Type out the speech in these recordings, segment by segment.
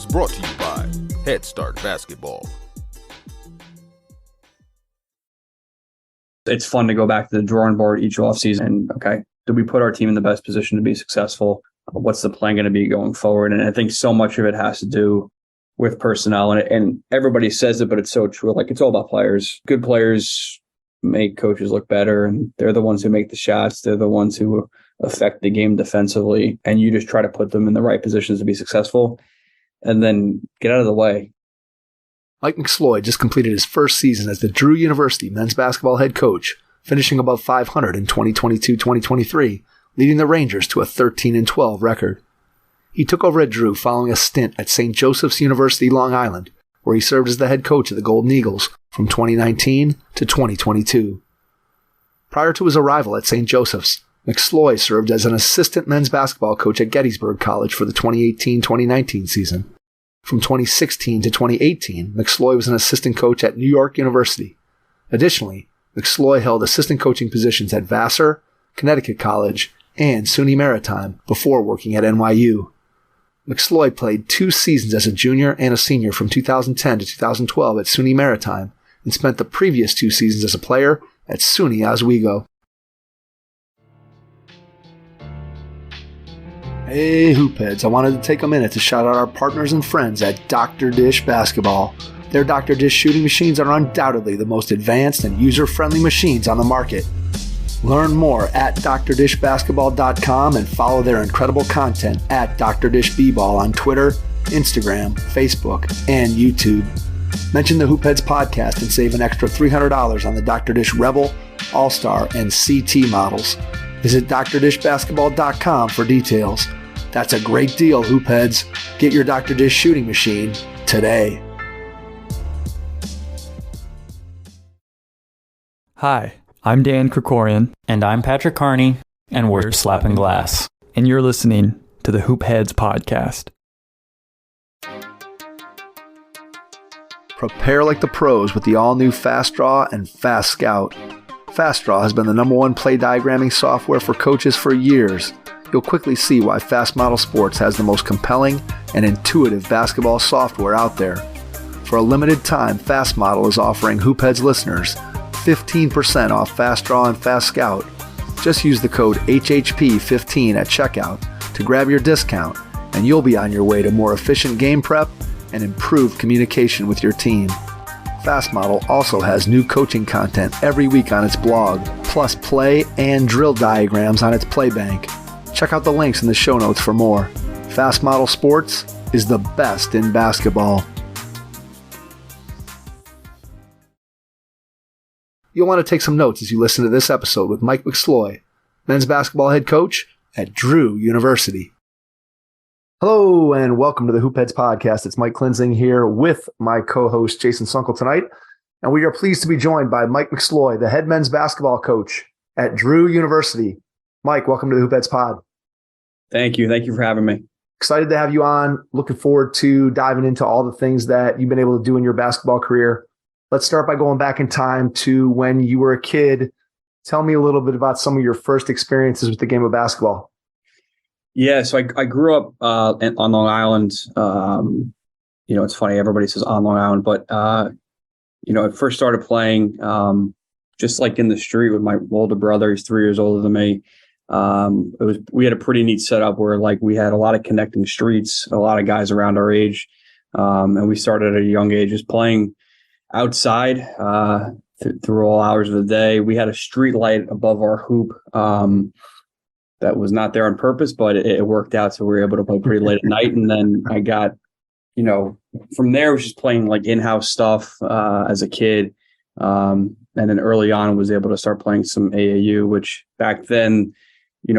brought to you by Head Start Basketball. It's fun to go back to the drawing board each offseason and, okay, did we put our team in the best position to be successful? What's the plan going to be going forward? And I think so much of it has to do with personnel. And everybody says it, but it's so true. Like, it's all about players. Good players make coaches look better, and they're the ones who make the shots. They're the ones who affect the game defensively. And you just try to put them in the right positions to be successful and then get out of the way. Mike McSloy just completed his first season as the Drew University men's basketball head coach, finishing above 500 in 2022-2023, leading the Rangers to a 13-12 record. He took over at Drew following a stint at St. Joseph's University, Long Island, where he served as the head coach of the Golden Eagles from 2019 to 2022. Prior to his arrival at St. Joseph's, McSloy served as an assistant men's basketball coach at Gettysburg College for the 2018-2019 season. From 2016 to 2018, McSloy was an assistant coach at New York University. Additionally, McSloy held assistant coaching positions at Vassar, Connecticut College, and SUNY Maritime before working at NYU. McSloy played 2 seasons as a junior and a senior from 2010 to 2012 at SUNY Maritime and spent the previous 2 seasons as a player at SUNY Oswego. Hey Hoopheads, I wanted to take a minute to shout out our partners and friends at Dr. Dish Basketball. Their Dr. Dish shooting machines are undoubtedly the most advanced and user-friendly machines on the market. Learn more at drdishbasketball.com and follow their incredible content at Dr. Dish B-Ball on Twitter, Instagram, Facebook, and YouTube. Mention the Hoopheads podcast and save an extra $300 on the Dr. Dish Rebel, All-Star, and CT models. Visit drdishbasketball.com for details. That's a great deal, Hoopheads. Get your Dr. Dish shooting machine today. Hi, I'm Dan Krikorian. And I'm Patrick Carney. And we're Slapping Glass. And you're listening to the Hoopheads podcast. Prepare like the pros with the all-new Fast Draw and Fast Scout. Fast Draw has been the #1 play diagramming software for coaches for years. You'll quickly see why Fast Model Sports has the most compelling and intuitive basketball software out there. For a limited time, Fast Model is offering Hoopheads listeners 15% off Fast Draw and Fast Scout. Just use the code HHP15 at checkout to grab your discount, and you'll be on your way to more efficient game prep and improved communication with your team. Fast Model also has new coaching content every week on its blog, plus play and drill diagrams on its Playbank. Check out the links in the show notes for more. Fast Model Sports is the best in basketball. You'll want to take some notes as you listen to this episode with Mike McSloy, men's basketball head coach at Drew University. Hello and welcome to the Hoopheads podcast. It's Mike Klinzing here with my co-host Jason Sunkel tonight, and we are pleased to be joined by Mike McSloy, the head men's basketball coach at Drew University. Mike, welcome to the Hoopheads pod. Thank you. Thank you for having me. Excited to have you on. Looking forward to diving into all the things that you've been able to do in your basketball career. Let's start by going back in time to when you were a kid. Tell me a little bit about some of your first experiences with the game of basketball. Yeah, so I grew up on Long Island. It's funny, everybody says on Long Island, but, I first started playing just like in the street with my older brother. He's 3 years older than me. We had a pretty neat setup where like we had a lot of connecting streets, a lot of guys around our age. And we started at a young age just playing outside through all hours of the day. We had a street light above our hoop that was not there on purpose, but it worked out. So we were able to play pretty late at night. And then I got, from there, I was just playing like in-house stuff as a kid. And then early on was able to start playing some AAU, which back then,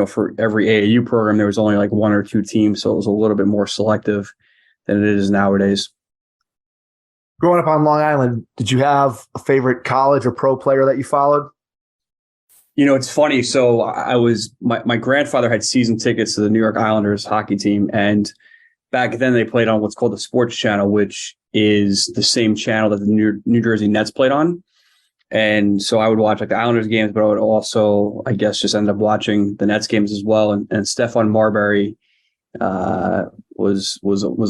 for every AAU program, there was only like 1 or 2 teams. So it was a little bit more selective than it is nowadays. Growing up on Long Island, did you have a favorite college or pro player that you followed? It's funny. So my grandfather had season tickets to the New York Islanders hockey team. And back then they played on what's called the Sports Channel, which is the same channel that the New Jersey Nets played on. And so I would watch like the Islanders games, but I would also, I guess, just end up watching the Nets games as well. And Stephon Marbury was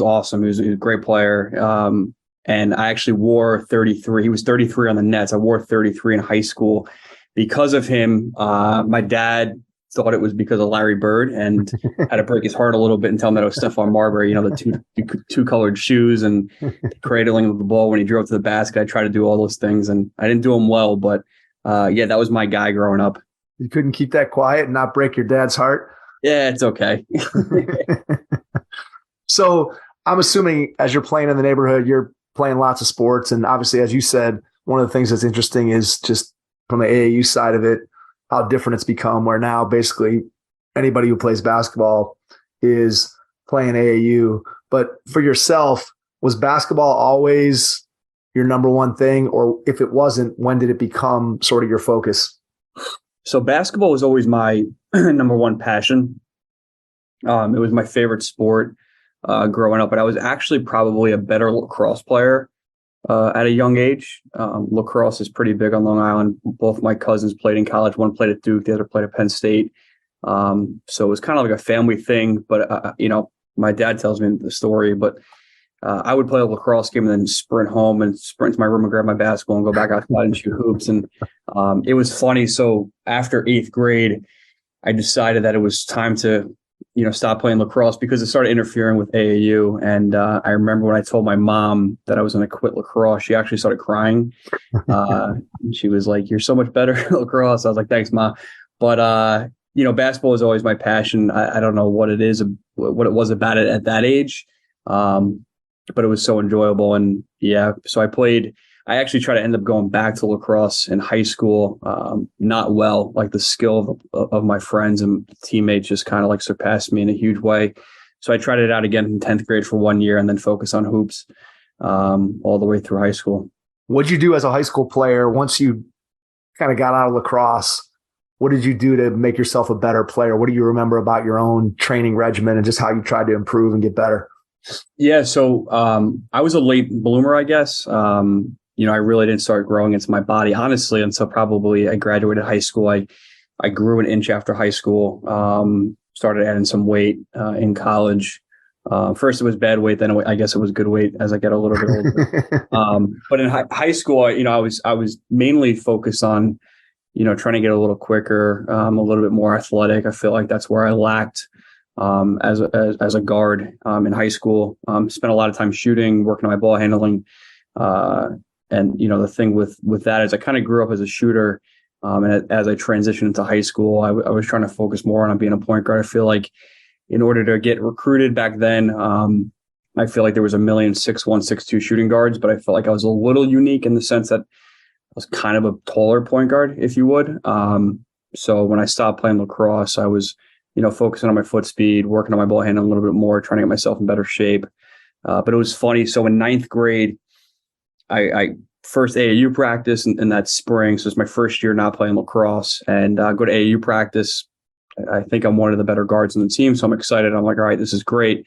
awesome. He was a great player. And I actually wore 33. He was 33 on the Nets. I wore 33 in high school because of him. My dad thought it was because of Larry Bird and had to break his heart a little bit and tell him that it was Stephon Marbury, the two colored shoes and cradling of the ball when he drove to the basket. I tried to do all those things and I didn't do them well, but that was my guy growing up. You couldn't keep that quiet and not break your dad's heart? Yeah, it's okay. So I'm assuming as you're playing in the neighborhood, you're playing lots of sports. And obviously, as you said, one of the things that's interesting is just from the AAU side of it, how different it's become, where now basically anybody who plays basketball is playing AAU. But for yourself, was basketball always your number one thing? Or if it wasn't, when did it become sort of your focus? So basketball was always my number one passion. It was my favorite sport growing up, but I was actually probably a better lacrosse player at a young age. Lacrosse is pretty big on Long Island. Both my cousins played in college. One played at Duke, the other played at Penn State. So it was kind of like a family thing, but my dad tells me the story, but I would play a lacrosse game and then sprint home and sprint to my room and grab my basketball and go back outside and shoot hoops. And it was funny. So after 8th grade, I decided that it was time to, stop playing lacrosse because it started interfering with AAU. And I remember when I told my mom that I was going to quit lacrosse, she actually started crying. She was like, "You're so much better at lacrosse." I was like, "Thanks, Mom." But, basketball is always my passion. I don't know what it is, what it was about it at that age. But it was so enjoyable. And so I actually tried to end up going back to lacrosse in high school. Not well, like the skill of my friends and teammates just kind of like surpassed me in a huge way. So I tried it out again in 10th grade for 1 year and then focus on hoops all the way through high school. What'd you do as a high school player once you kind of got out of lacrosse? What did you do to make yourself a better player? What do you remember about your own training regimen and just how you tried to improve and get better? Yeah, so I was a late bloomer, I guess. I really didn't start growing into my body, honestly, until probably I graduated high school. I grew an inch after high school, started adding some weight in college. First, it was bad weight. Then I guess it was good weight as I get a little bit older. But in high school, I was mainly focused on, trying to get a little quicker, a little bit more athletic. I feel like that's where I lacked as a guard in high school. Spent a lot of time shooting, working on my ball handling. And the thing with that is I kind of grew up as a shooter. And as I transitioned into high school, I was trying to focus more on being a point guard. I feel like in order to get recruited back then, I feel like there was a million 6'1", 6'2" shooting guards, but I felt like I was a little unique in the sense that I was kind of a taller point guard, if you would. So when I stopped playing lacrosse, I was, focusing on my foot speed, working on my ball handling a little bit more, trying to get myself in better shape. But it was funny. So in 9th grade, I first AAU practice in that spring. So it's my first year not playing lacrosse and go to AAU practice. I think I'm one of the better guards on the team. So I'm excited. I'm like, all right, this is great.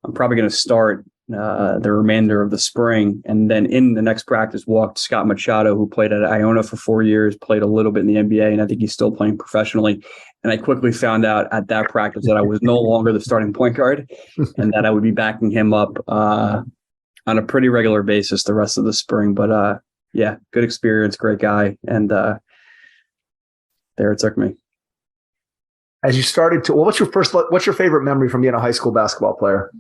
I'm probably going to start the remainder of the spring. And then in the next practice walked Scott Machado, who played at Iona for 4 years, played a little bit in the NBA, and I think he's still playing professionally. And I quickly found out at that practice that I was no longer the starting point guard and that I would be backing him up on a pretty regular basis the rest of the spring. But good experience, great guy. And there it took me. As you started to, what's your favorite memory from being a high school basketball player?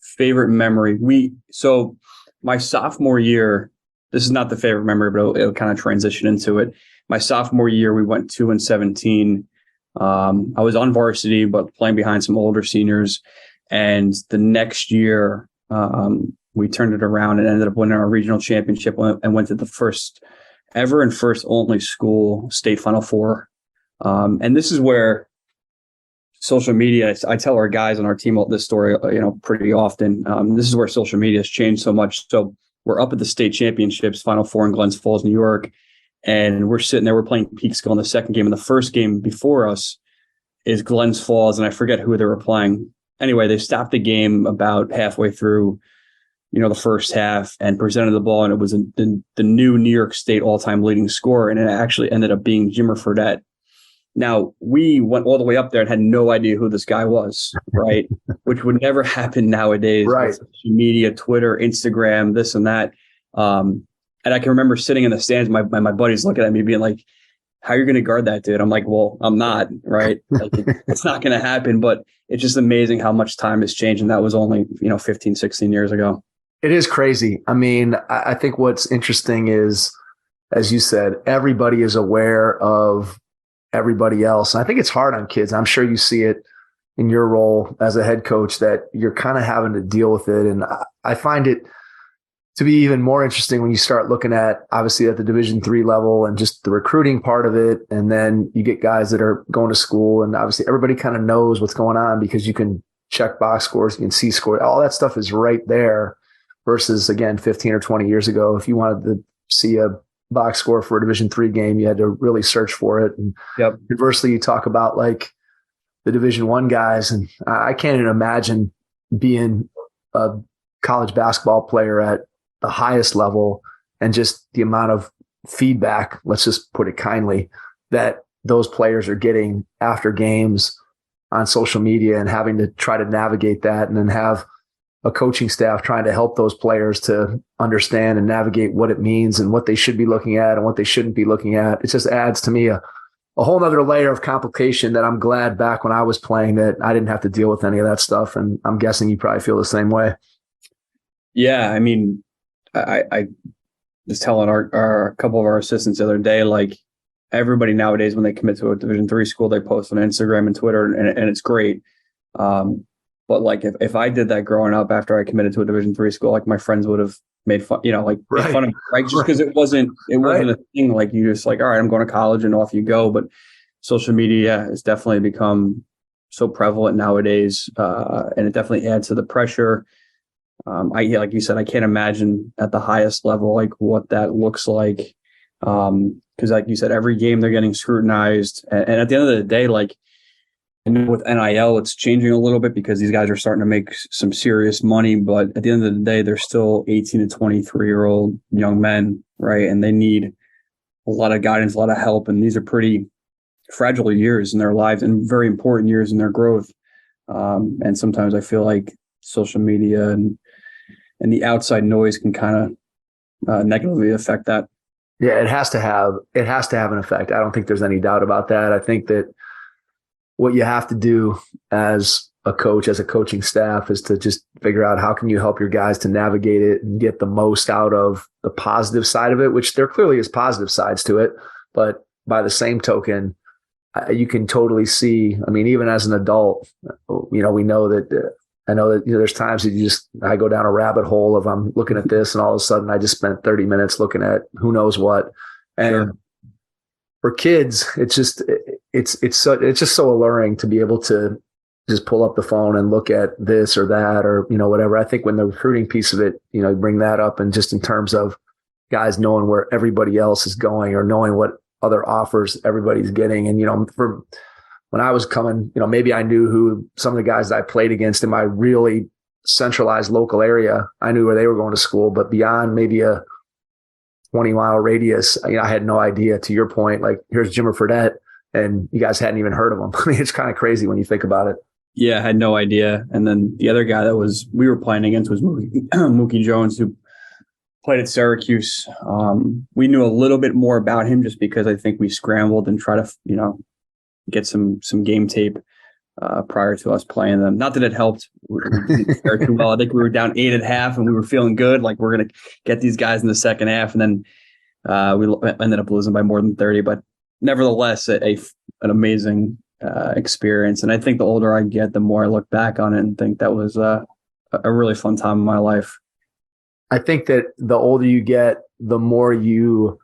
Favorite memory. So my sophomore year, this is not the favorite memory, but it'll kind of transition into it. My sophomore year, we went 2-17. I was on varsity, but playing behind some older seniors. And the next year, we turned it around and ended up winning our regional championship and went to the first ever and first only school state Final Four. And this is where social media, I tell our guys on our team this story, pretty often. This is where social media has changed so much. So we're up at the state championships, Final Four in Glens Falls, New York. And we're sitting there, we're playing Peekskill in the second game. And the first game before us is Glens Falls. And I forget who they were playing. Anyway, they stopped the game about halfway through, the first half and presented the ball. And it was the new New York State all-time leading scorer. And it actually ended up being Jimmer Fredette. Now, we went all the way up there and had no idea who this guy was, right? Which would never happen nowadays Right. with social media, Twitter, Instagram, this and that. And I can remember sitting in the stands, my buddies looking at me being like, how are you going to guard that dude? I'm like, well, I'm not, right? Like, it's not going to happen, but it's just amazing how much time has changed. And that was only, 15, 16 years ago. It is crazy. I mean, I think what's interesting is, as you said, everybody is aware of everybody else. And I think it's hard on kids. I'm sure you see it in your role as a head coach that you're kind of having to deal with it. And I find it to be even more interesting when you start looking at, obviously, at the Division III level and just the recruiting part of it. And then you get guys that are going to school, and obviously everybody kind of knows what's going on because you can check box scores, you can see scores, all that stuff is right there versus, again, 15 or 20 years ago. If you wanted to see a box score for a Division III game, you had to really search for it. And conversely, you talk about like the Division I guys, and I can't even imagine being a college basketball player at the highest level and just the amount of feedback, let's just put it kindly, that those players are getting after games on social media and having to try to navigate that, and then have a coaching staff trying to help those players to understand and navigate what it means and what they should be looking at and what they shouldn't be looking at. It just adds to me a whole nother layer of complication that I'm glad back when I was playing that I didn't have to deal with any of that stuff. And I'm guessing you probably feel the same way. Yeah. I mean, I was telling a couple of our assistants the other day, like, everybody nowadays, when they commit to a Division III school, they post on Instagram and Twitter, and it's great. But like, if I did that growing up after I committed to a Division III school, like, my friends would have made fun, made fun of me, right? Just because it wasn't a thing. Like, you just like, all right, I'm going to college and off you go. But social media has definitely become so prevalent nowadays, and it definitely adds to the pressure. Like you said, I can't imagine at the highest level, like, what that looks like. Because like you said, every game they're getting scrutinized. And at the end of the day, like, and with NIL, it's changing a little bit because these guys are starting to make some serious money. But at the end of the day, they're still 18 to 23-year-old young men, right? And they need a lot of guidance, a lot of help. And these are pretty fragile years in their lives and very important years in their growth. And sometimes I feel like social media and the outside noise can kind of negatively affect that. Yeah, it has to have an effect. I don't think there's any doubt about that. I think that what you have to do as a coach, as a coaching staff, is to just figure out how can you help your guys to navigate it and get the most out of the positive side of it, which there clearly is positive sides to it. But by the same token, you can totally see, I mean, even as an adult, we know that I know that there's times that I go down a rabbit hole of I'm looking at this and all of a sudden I just spent 30 minutes looking at who knows what. And for kids, it's just so alluring to be able to just pull up the phone and look at this or that or, whatever. I think when the recruiting piece of it, bring that up, and just in terms of guys knowing where everybody else is going or knowing what other offers everybody's getting. And, from when I was coming, maybe I knew who some of the guys that I played against in my really centralized local area. I knew where they were going to school, but beyond maybe a 20-mile radius, I had no idea. To your point, like, here's Jimmer Fredette, and you guys hadn't even heard of him. I mean, it's kind of crazy when you think about it. Yeah, I had no idea. And then the other guy that we were playing against was Mookie Jones, who played at Syracuse. We knew a little bit more about him just because I think we scrambled and tried to, get some game tape prior to us playing them. Not that it helped very too well. I think we were down 8.5 and we were feeling good. Like, we're going to get these guys in the second half. And then we ended up losing by more than 30. But nevertheless, an amazing experience. And I think the older I get, the more I look back on it and think that was a really fun time in my life. I think that the older you get, the more you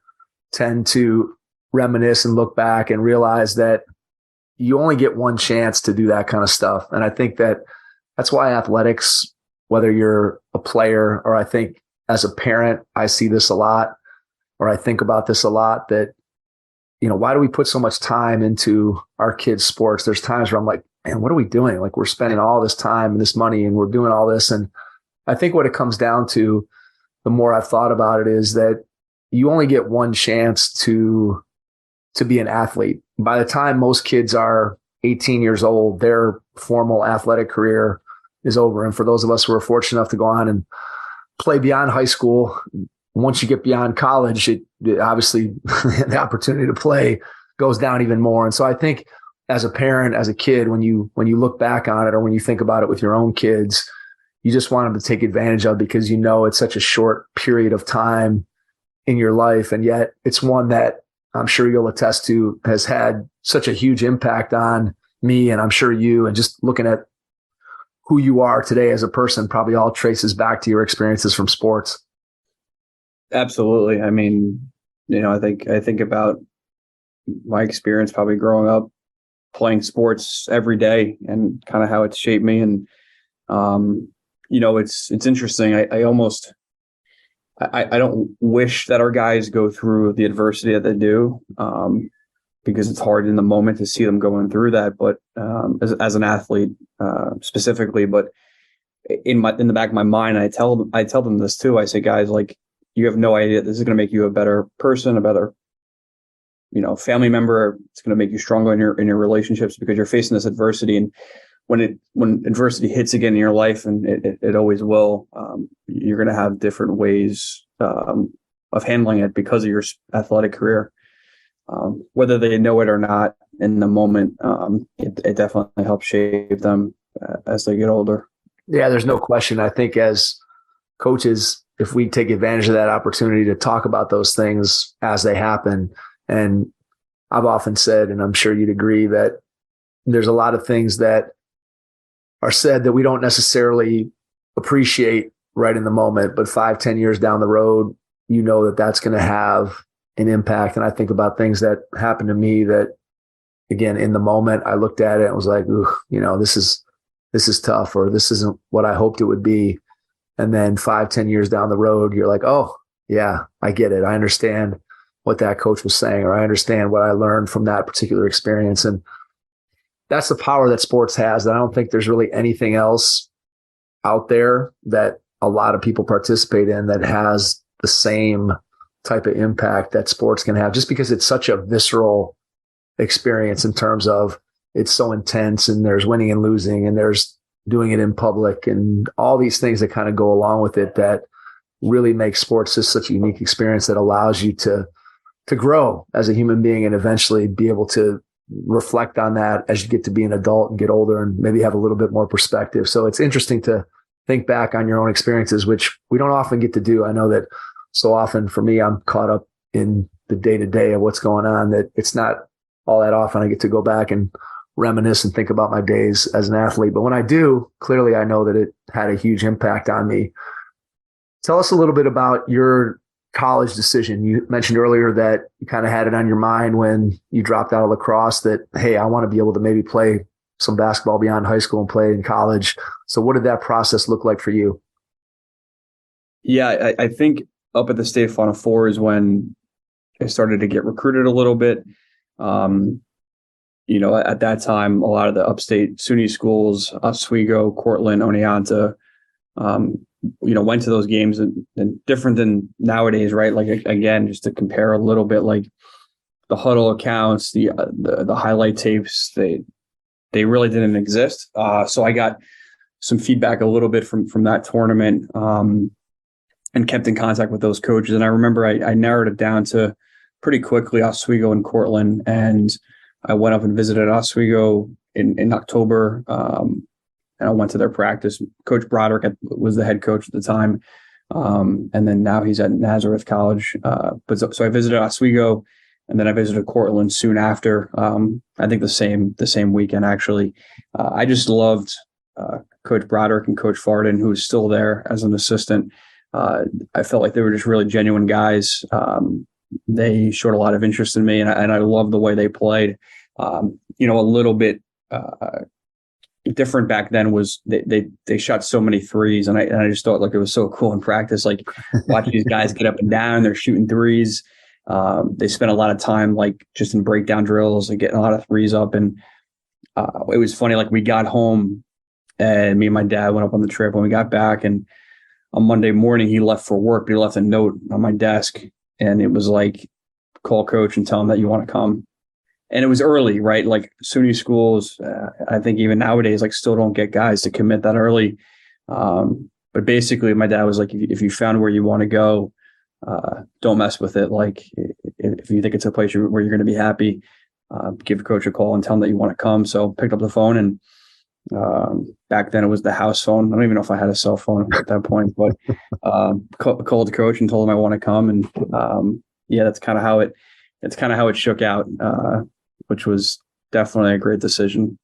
tend to reminisce and look back and realize that you only get one chance to do that kind of stuff. And I think that that's why athletics, whether you're a player or I think as a parent, I see this a lot, or I think about this a lot, that, why do we put so much time into our kids' sports? There's times where I'm like, man, what are we doing? Like, we're spending all this time and this money and we're doing all this. And I think what it comes down to, the more I've thought about it, is that you only get one chance to to be an athlete. By the time most kids are 18 years old, their formal athletic career is over. And for those of us who are fortunate enough to go on and play beyond high school, once you get beyond college, it obviously the opportunity to play goes down even more. And so I think as a parent, as a kid, when you look back on it, or when you think about it with your own kids, you just want them to take advantage of, because you know it's such a short period of time in your life. And yet it's one that I'm sure you'll attest to has had such a huge impact on me, and I'm sure you, and just looking at who you are today as a person probably all traces back to your experiences from sports. Absolutely. I mean, I think about my experience probably growing up playing sports every day and kind of how it's shaped me. And, it's interesting. I don't wish that our guys go through the adversity that they do, because it's hard in the moment to see them going through that. But as an athlete specifically, but in the back of my mind, I tell them this too. I say, guys, like, you have no idea. This is going to make you a better person, a better, family member. It's going to make you stronger in your relationships, because you're facing this adversity. And when adversity hits again in your life, and it always will, you're going to have different ways of handling it because of your athletic career. Whether they know it or not in the moment, it definitely helps shape them as they get older. Yeah, there's no question. I think as coaches, if we take advantage of that opportunity to talk about those things as they happen, and I've often said, and I'm sure you'd agree, that there's a lot of things that are said that we don't necessarily appreciate right in the moment, but 5-10 years down the road, that that's going to have an impact. And I think about things that happened to me that, again, in the moment, I looked at it and was like, ooh, this is tough, or this isn't what I hoped it would be. And then 5-10 years down the road, you're like, oh yeah, I get it. I understand what that coach was saying, or I understand what I learned from that particular experience. And that's the power that sports has. And I don't think there's really anything else out there that a lot of people participate in that has the same type of impact that sports can have, just because it's such a visceral experience in terms of it's so intense, and there's winning and losing, and there's doing it in public, and all these things that kind of go along with it that really make sports just such a unique experience that allows you to grow as a human being, and eventually be able to reflect on that as you get to be an adult and get older, and maybe have a little bit more perspective. So it's interesting to think back on your own experiences, which we don't often get to do. I know that so often for me, I'm caught up in the day-to-day of what's going on, that it's not all that often I get to go back and reminisce and think about my days as an athlete. But when I do, clearly I know that it had a huge impact on me. Tell us a little bit about your college decision. You mentioned earlier that you kind of had it on your mind when you dropped out of lacrosse that, hey, I want to be able to maybe play some basketball beyond high school and play in college. So what did that process look like for you? Yeah, I think up at the state Final Four is when I started to get recruited a little bit. At that time, a lot of the upstate SUNY schools, Oswego, Cortland, Oneonta, went to those games, and different than nowadays, right? Like, again, just to compare a little bit, like the huddle accounts, the highlight tapes, they really didn't exist. So I got some feedback a little bit from that tournament, and kept in contact with those coaches. And I remember I narrowed it down to pretty quickly Oswego and Cortland, and I went up and visited Oswego in October. And I went to their practice. Coach Broderick was the head coach at the time. And then now he's at Nazareth College. So I visited Oswego, and then I visited Cortland soon after. I think the same weekend, actually. I just loved Coach Broderick and Coach Farden, who was still there as an assistant. I felt like they were just really genuine guys. They showed a lot of interest in me, and I loved the way they played. A little bit different back then was they shot so many threes, and I just thought, like, it was so cool in practice, like watching these guys get up and down, they're shooting threes. They spent a lot of time like just in breakdown drills and getting a lot of threes up. And it was funny, like we got home and me and my dad went up on the trip. When we got back, and on Monday morning he left for work, but he left a note on my desk, and it was like, call coach and tell him that you want to come. And it was early, right? Like SUNY schools, I think even nowadays, like still don't get guys to commit that early. But basically my dad was like, if you found where you want to go, don't mess with it. Like if you think it's a place where you're going to be happy, give coach a call and tell him that you want to come. So picked up the phone, and back then it was the house phone. I don't even know if I had a cell phone at that point, but called the coach and told him I want to come. And that's kind of how it shook out, which was definitely a great decision.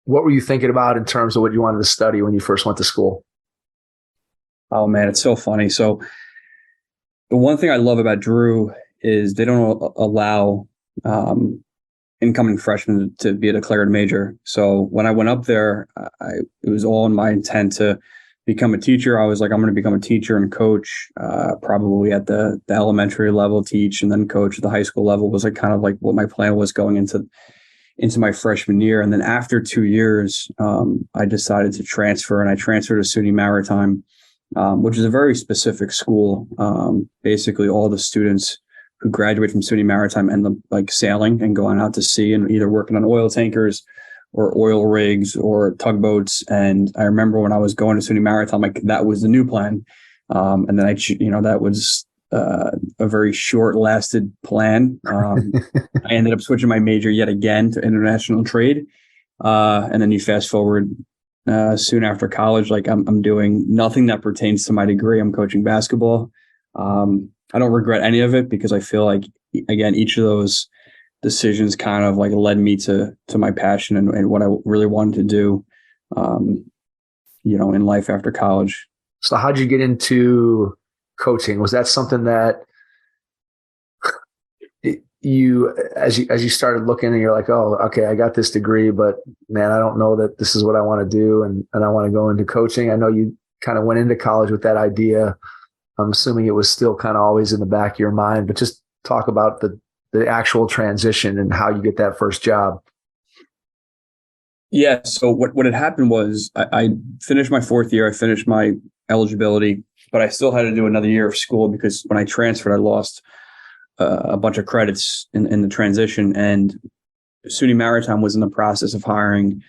What were you thinking about in terms of what you wanted to study when you first went to school? Oh man, it's so funny. So the one thing I love about Drew is they don't allow incoming freshmen to be a declared major. So when I went up there, it was all in my intent to become a teacher. I was like, I'm going to become a teacher and coach, probably at the elementary level, teach, and then coach at the high school level was like kind of like what my plan was going into my freshman year. And then after 2 years, I decided to transfer, and I transferred to SUNY Maritime, which is a very specific school. Basically all the students who graduate from SUNY Maritime end up like sailing and going out to sea and either working on oil tankers or oil rigs or tugboats. And I remember when I was going to SUNY Maritime, like that was the new plan. And then that was a very short lasted plan. I ended up switching my major yet again to international trade. And then you fast forward soon after college, like I'm doing nothing that pertains to my degree. I'm coaching basketball. I don't regret any of it because I feel like, again, each of those decisions kind of like led me to my passion and what I really wanted to do, in life after college. So how'd you get into coaching? Was that something that as you started looking and you're like, oh, okay, I got this degree, but man, I don't know that this is what I want to do. And I want to go into coaching. I know you kind of went into college with that idea. I'm assuming it was still kind of always in the back of your mind, but just talk about the actual transition and how you get that first job. Yeah. So what had happened was I finished my 4th year. I finished my eligibility, but I still had to do another year of school because when I transferred, I lost a bunch of credits in the transition, and SUNY Maritime was in the process of hiring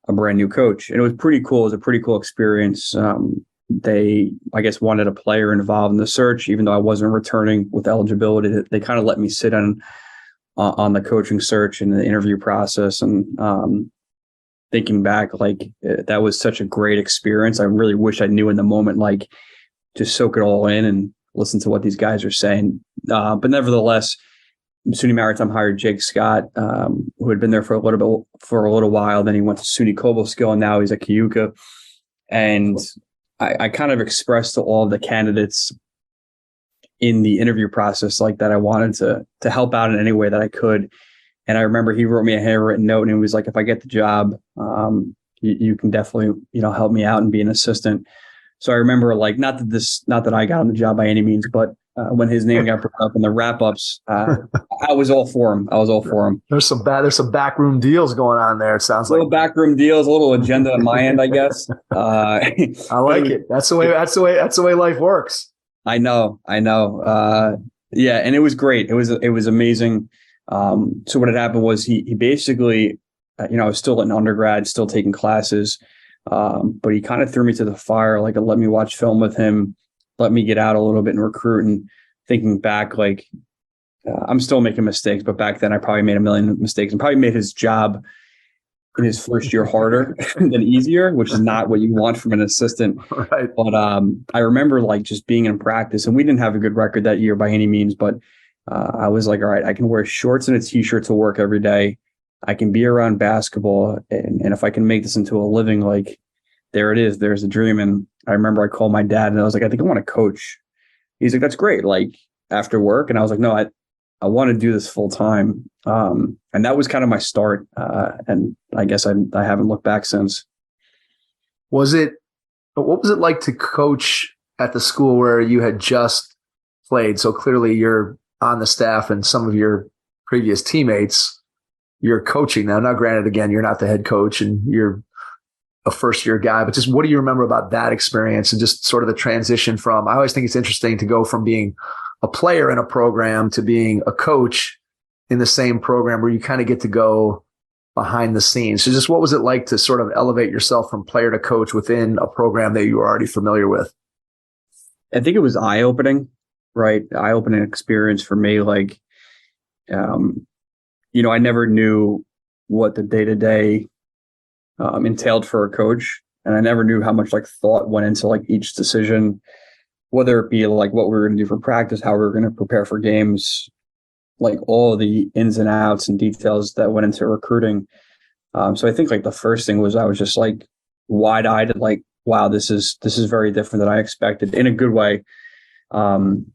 a brand new coach. And it was pretty cool. It was a pretty cool experience. They, I guess, wanted a player involved in the search, even though I wasn't returning with eligibility. They kind of let me sit on the coaching search and the interview process. And thinking back, like that was such a great experience. I really wish I knew in the moment, like just soak it all in and listen to what these guys are saying. But nevertheless, SUNY Maritime hired Jake Scott, who had been there for a little while. Then he went to SUNY Cobleskill, and now he's at Cayuga. And I kind of expressed to all of the candidates in the interview process, like that I wanted to help out in any way that I could. And I remember he wrote me a handwritten note, and he was like, if I get the job, you can definitely, help me out and be an assistant. So I remember, like, not that I got on the job by any means, but when his name got brought up in the wrap-ups, I was all for him. There's some backroom deals going on there. It sounds like backroom deals, a little agenda on my end, I guess. I like it. That's the way life works. I know. Yeah, and it was great. It was amazing. So what had happened was he basically, I was still an undergrad, still taking classes. But he kind of threw me to the fire, like let me watch film with him, let me get out a little bit and recruit. And thinking back, like I'm still making mistakes, but back then I probably made a million mistakes and probably made his job in his first year harder than easier, which is not what you want from an assistant. Right. But I remember like just being in practice, and we didn't have a good record that year by any means, but I was like, all right, I can wear shorts and a t-shirt to work every day. I can be around basketball, and if I can make this into a living, like there it is, there's a dream. And I remember I called my dad and I was like, I think I want to coach. He's like, that's great. Like after work. And I was like, no, I want to do this full time. And that was kind of my start. And I guess I haven't looked back since. What was it like to coach at the school where you had just played? So clearly you're on the staff and some of your previous teammates you're coaching now. Now, granted, again, you're not the head coach and you're a first year guy, but just what do you remember about that experience and just sort of the transition from, I always think it's interesting to go from being a player in a program to being a coach in the same program where you kind of get to go behind the scenes. So just what was it like to sort of elevate yourself from player to coach within a program that you were already familiar with? I think it was eye-opening, right? Eye-opening experience for me. Like, I never knew what the day-to-day entailed for a coach. And I never knew how much like thought went into like each decision, whether it be like what we were going to do for practice, how we were going to prepare for games, like all of the ins and outs and details that went into recruiting. So I think like the first thing was I was just like wide-eyed and like, wow, this is very different than I expected in a good way. And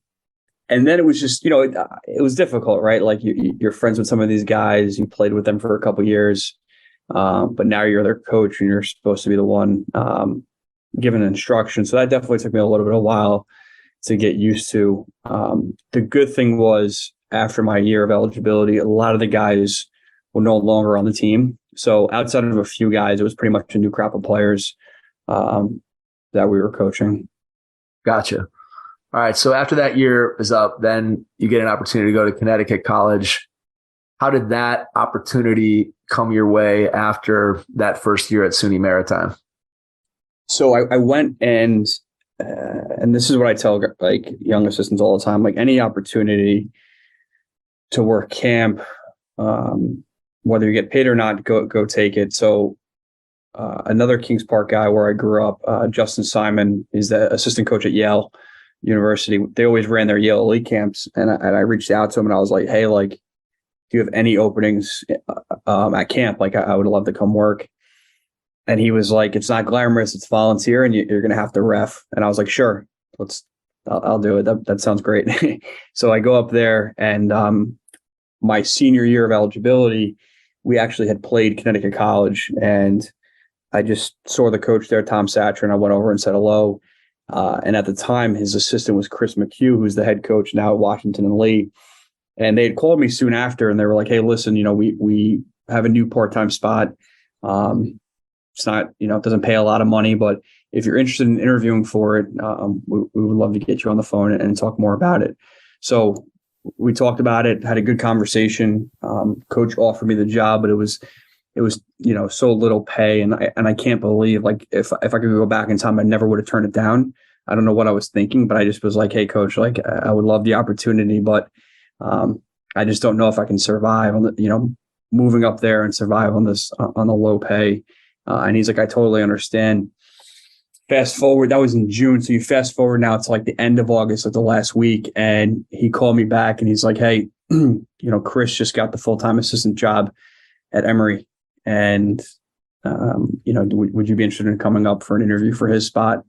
then it was just, it was difficult, right? Like you're friends with some of these guys, you played with them for a couple of years, but now you're their coach and you're supposed to be the one giving instruction. So that definitely took me a little bit of a while to get used to. The good thing was after my year of eligibility, a lot of the guys were no longer on the team. So outside of a few guys, it was pretty much a new crop of players that we were coaching. Gotcha. All right. So after that year is up, then you get an opportunity to go to Connecticut College. How did that opportunity come your way after that first year at SUNY Maritime? So I went and this is what I tell like young assistants all the time, like any opportunity to work camp, whether you get paid or not, go take it. So another Kings Park guy where I grew up, Justin Simon, is the assistant coach at Yale University. They always ran their Yale elite camps, and I reached out to him and I was like, hey, like, do you have any openings at camp? Like, I would love to come work. And he was like, it's not glamorous, it's volunteer, and you're going to have to ref. And I was like, sure, I'll do it. That sounds great. So I go up there, and my senior year of eligibility, we actually had played Connecticut College, and I just saw the coach there, Tom Satcher, and I went over and said hello. And at the time, his assistant was Chris McHugh, who's the head coach now at Washington and Lee. And they had called me soon after, and they were like, hey, listen, we have a new part-time spot. It's not, it doesn't pay a lot of money, but if you're interested in interviewing for it, we would love to get you on the phone and talk more about it. So we talked about it, had a good conversation. Coach offered me the job, but it was, so little pay. And I can't believe, like, if I could go back in time, I never would have turned it down. I don't know what I was thinking, but I just was like, hey, coach, like, I would love the opportunity, but I just don't know if I can survive on the, moving up there and survive on this, on the low pay. And he's like, I totally understand. Fast forward, that was in June. So you fast forward now to like the end of August, like the last week. And he called me back and he's like, hey, Chris just got the full-time assistant job at Emory. And, would you be interested in coming up for an interview for his spot?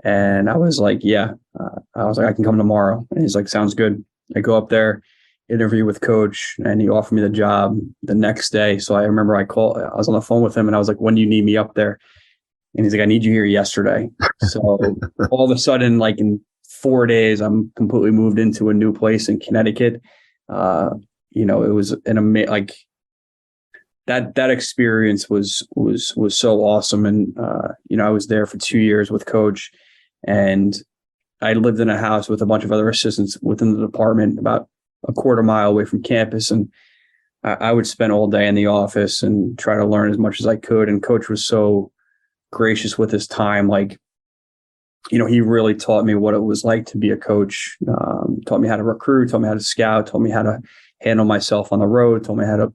And I was like, yeah. I was like, I can come tomorrow. And he's like, sounds good. I go up there, interview with coach, and he offered me the job the next day. So I remember I was on the phone with him and I was like, when do you need me up there? And he's like, I need you here yesterday. So all of a sudden, like in 4 days, I'm completely moved into a new place in Connecticut. It was like that experience was so awesome. And, I was there for 2 years with coach, and I lived in a house with a bunch of other assistants within the department about a quarter mile away from campus. And I would spend all day in the office and try to learn as much as I could. And coach was so gracious with his time. Like, he really taught me what it was like to be a coach, taught me how to recruit, taught me how to scout, taught me how to handle myself on the road, taught me how to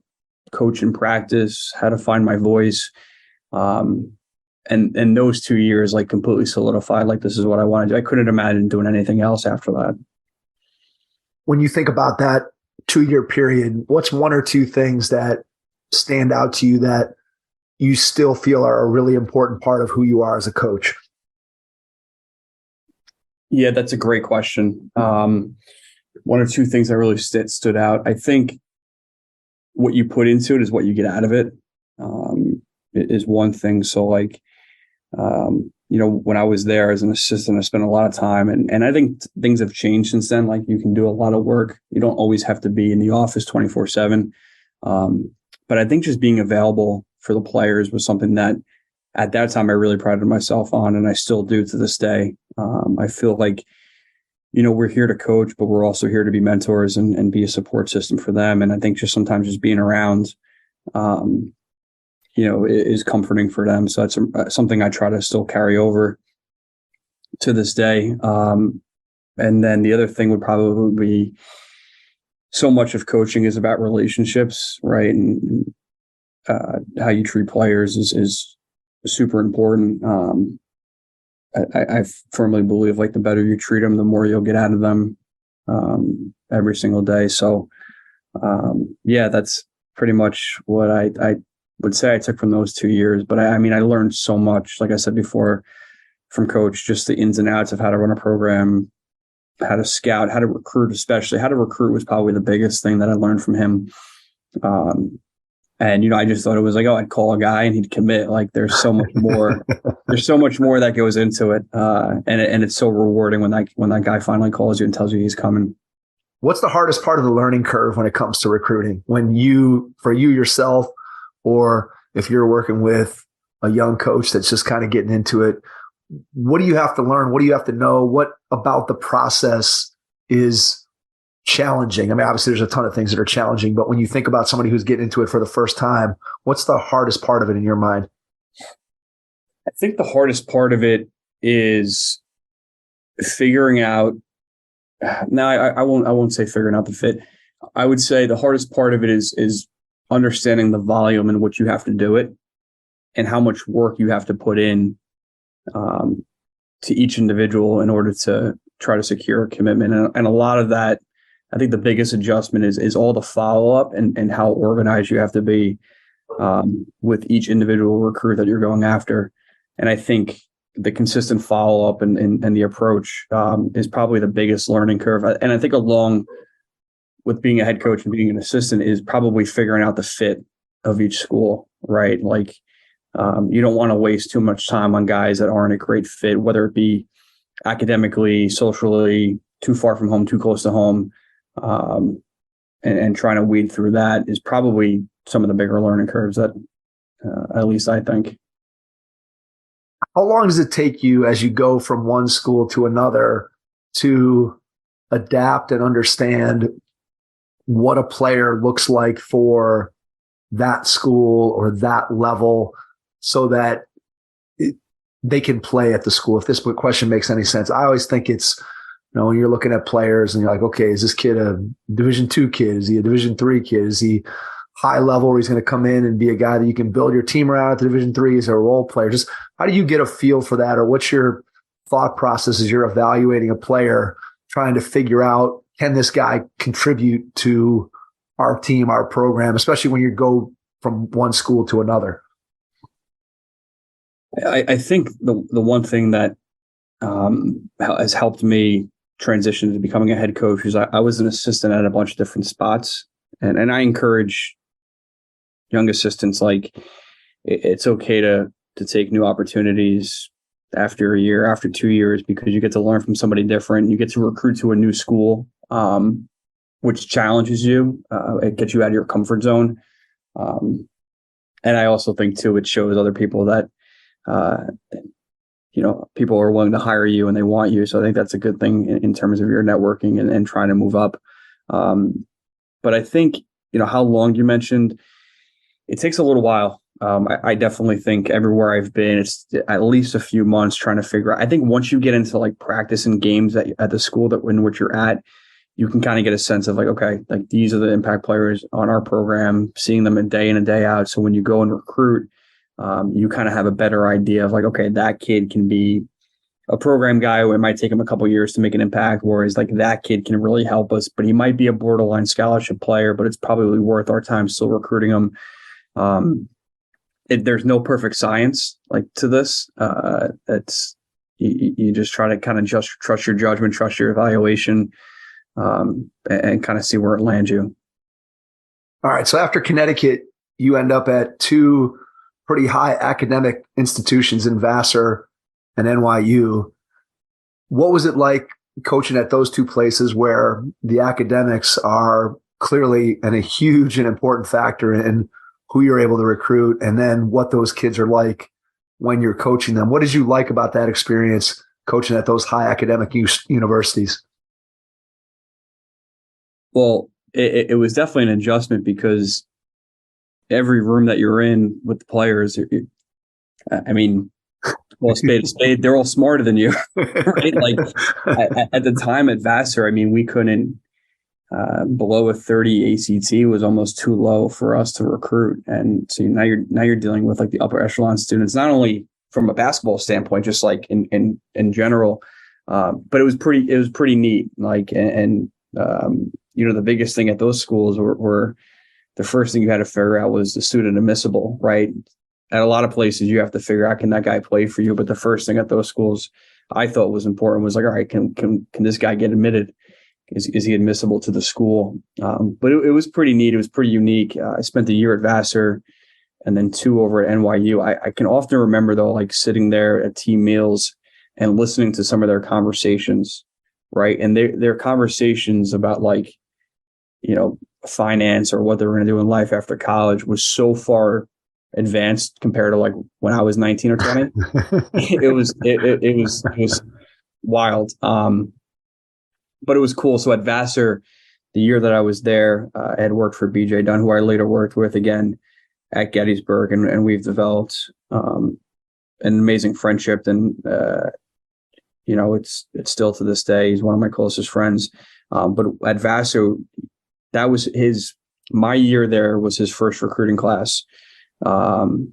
coach in practice, how to find my voice. And those 2 years, like, completely solidified, like, this is what I want to do. I couldn't imagine doing anything else after that. When you think about that 2-year period, what's one or two things that stand out to you that you still feel are a really important part of who you are as a coach? Yeah, that's a great question. One or two things that really stood out. I think what you put into it is what you get out of it, is one thing. So, like, when I was there as an assistant, I spent a lot of time, and I think things have changed since then. Like, you can do a lot of work. You don't always have to be in the office 24/7. But I think just being available for the players was something that at that time I really prided myself on, and I still do to this day. I feel like, we're here to coach, but we're also here to be mentors and be a support system for them. And I think just sometimes just being around, is comforting for them. So that's something I try to still carry over to this day. And then the other thing would probably be, so much of coaching is about relationships, right? And how you treat players is super important. I firmly believe like the better you treat them, the more you'll get out of them every single day. So that's pretty much what I would say I took from those 2 years. But I learned so much, like I said before, from coach, just the ins and outs of how to run a program, how to scout, how to recruit, especially how to recruit was probably the biggest thing that I learned from him. And I just thought it was like, I'd call a guy and he'd commit. Like there's so much more, there's so much more that goes into it. And it's so rewarding when that guy finally calls you and tells you he's coming. What's the hardest part of the learning curve when it comes to recruiting? For you yourself, or if you're working with a young coach that's just kind of getting into it, what do you have to learn? What do you have to know? What about the process is challenging? Obviously there's a ton of things that are challenging, but when you think about somebody who's getting into it for the first time, what's the hardest part of it in your mind? I think the hardest part of it is figuring out. Now, I won't say figuring out the fit. I would say the hardest part of it is understanding the volume in which you have to do it and how much work you have to put in to each individual in order to try to secure a commitment. And a lot of that, I think the biggest adjustment is all the follow-up and how organized you have to be with each individual recruit that you're going after. And I think the consistent follow-up and the approach is probably the biggest learning curve. And I think along with being a head coach and being an assistant is probably figuring out the fit of each school, right? Like you don't want to waste too much time on guys that aren't a great fit, whether it be academically, socially, too far from home, too close to home. And trying to weed through that is probably some of the bigger learning curves that at least I think. How long does it take you as you go from one school to another to adapt and understand what a player looks like for that school or that level so that they can play at the school? If this question makes any sense, I always think it's, when you're looking at players and you're like, okay, is this kid a Division II kid? Is he a Division III kid? Is he high level where he's going to come in and be a guy that you can build your team around at the Division III? Is he a role player? Just how do you get a feel for that? Or what's your thought process as you're evaluating a player, trying to figure out, can this guy contribute to our team, our program, especially when you go from one school to another? I think the one thing that has helped me transition to becoming a head coach is I was an assistant at a bunch of different spots. And I encourage young assistants, like it's okay to take new opportunities after a year, after 2 years, because you get to learn from somebody different. You get to recruit to a new school, which challenges you. It gets you out of your comfort zone. And I also think too, it shows other people that, people are willing to hire you and they want you. So I think that's a good thing in terms of your networking and trying to move up. But I think, how long you mentioned, it takes a little while. I definitely think everywhere I've been, it's at least a few months trying to figure out. I think once you get into like practice and games at the school in which you're at, you can kind of get a sense of like, okay, like these are the impact players on our program, seeing them a day in and day out. So when you go and recruit, you kind of have a better idea of like, okay, that kid can be a program guy where it might take him a couple of years to make an impact, whereas like that kid can really help us, but he might be a borderline scholarship player, but it's probably worth our time still recruiting him. There's no perfect science like to this. It's you just try to kind of just trust your judgment, trust your evaluation, and kind of see where it lands you. All right. So after Connecticut, you end up at two pretty high academic institutions in Vassar and NYU. What was it like coaching at those two places where the academics are clearly a huge and important factor in who you're able to recruit, and then what those kids are like when you're coaching them? What did you like about that experience coaching at those high academic universities? Well, it was definitely an adjustment because every room that you're in with the players, I mean, well, spade to spade, they're all smarter than you, right? Like at the time at Vassar, I mean, we couldn't, below a 30 ACT was almost too low for us to recruit. And so now you're dealing with like the upper echelon students, not only from a basketball standpoint, just like in general. But it was pretty neat. Like, the biggest thing at those schools were the first thing you had to figure out was the student admissible, right? At a lot of places you have to figure out, can that guy play for you? But the first thing at those schools I thought was important was like, all right, can this guy get admitted? Is he admissible to the school? But it was pretty neat. It was pretty unique. I spent a year at Vassar and then 2 over at NYU. I can often remember though, like sitting there at team meals and listening to some of their conversations, right? And their conversations about like, finance or what they were going to do in life after college was so far advanced compared to like when I was 19 or 20. it was wild. But it was cool. So at Vassar, the year that I was there, I had worked for BJ Dunn, who I later worked with again at Gettysburg, and we've developed an amazing friendship. And it's still to this day, he's one of my closest friends. But at Vassar, that was my year there was his first recruiting class that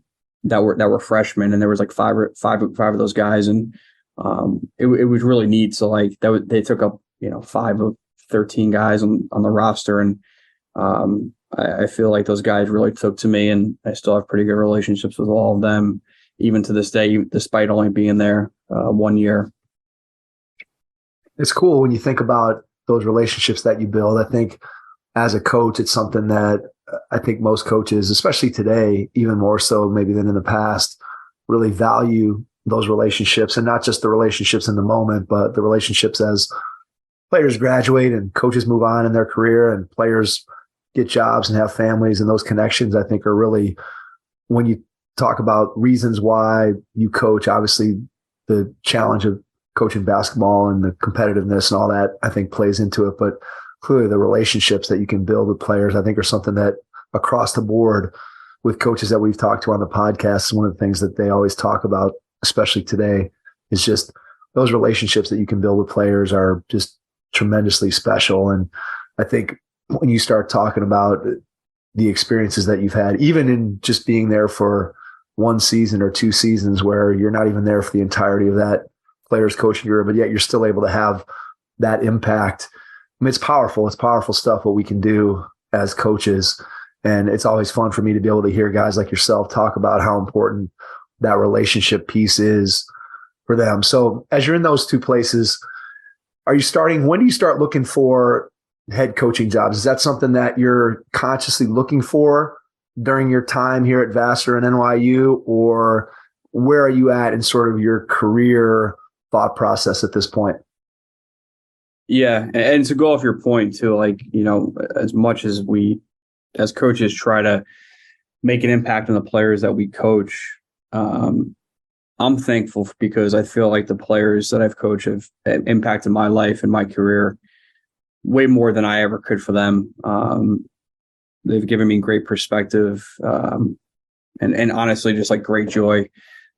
were freshmen, and there was like five of those guys, and it was really neat. So like they took up 5 of 13 guys on the roster, and I feel like those guys really took to me, and I still have pretty good relationships with all of them, even to this day, despite only being there 1 year. It's cool when you think about those relationships that you build. I think as a coach, it's something that I think most coaches, especially today, even more so maybe than in the past, really value those relationships, and not just the relationships in the moment, but the relationships as players graduate and coaches move on in their career and players get jobs and have families. And those connections, I think, are really, when you talk about reasons why you coach, obviously the challenge of coaching basketball and the competitiveness and all that, I think, plays into it. But clearly the relationships that you can build with players, I think, are something that across the board with coaches that we've talked to on the podcast, one of the things that they always talk about, especially today, is just those relationships that you can build with players are just tremendously special. And I think when you start talking about the experiences that you've had, even in just being there for 1 season or 2 seasons where you're not even there for the entirety of that player's coaching career, but yet you're still able to have that impact. I mean, it's powerful. It's powerful stuff what we can do as coaches. And it's always fun for me to be able to hear guys like yourself talk about how important that relationship piece is for them. So as you're in those 2 places, when do you start looking for head coaching jobs? Is that something that you're consciously looking for during your time here at Vassar and NYU, or where are you at in sort of your career thought process at this point? Yeah. And to go off your point too, like, as much as we as coaches try to make an impact on the players that we coach, I'm thankful because I feel like the players that I've coached have impacted my life and my career way more than I ever could for them. They've given me great perspective and honestly, just like great joy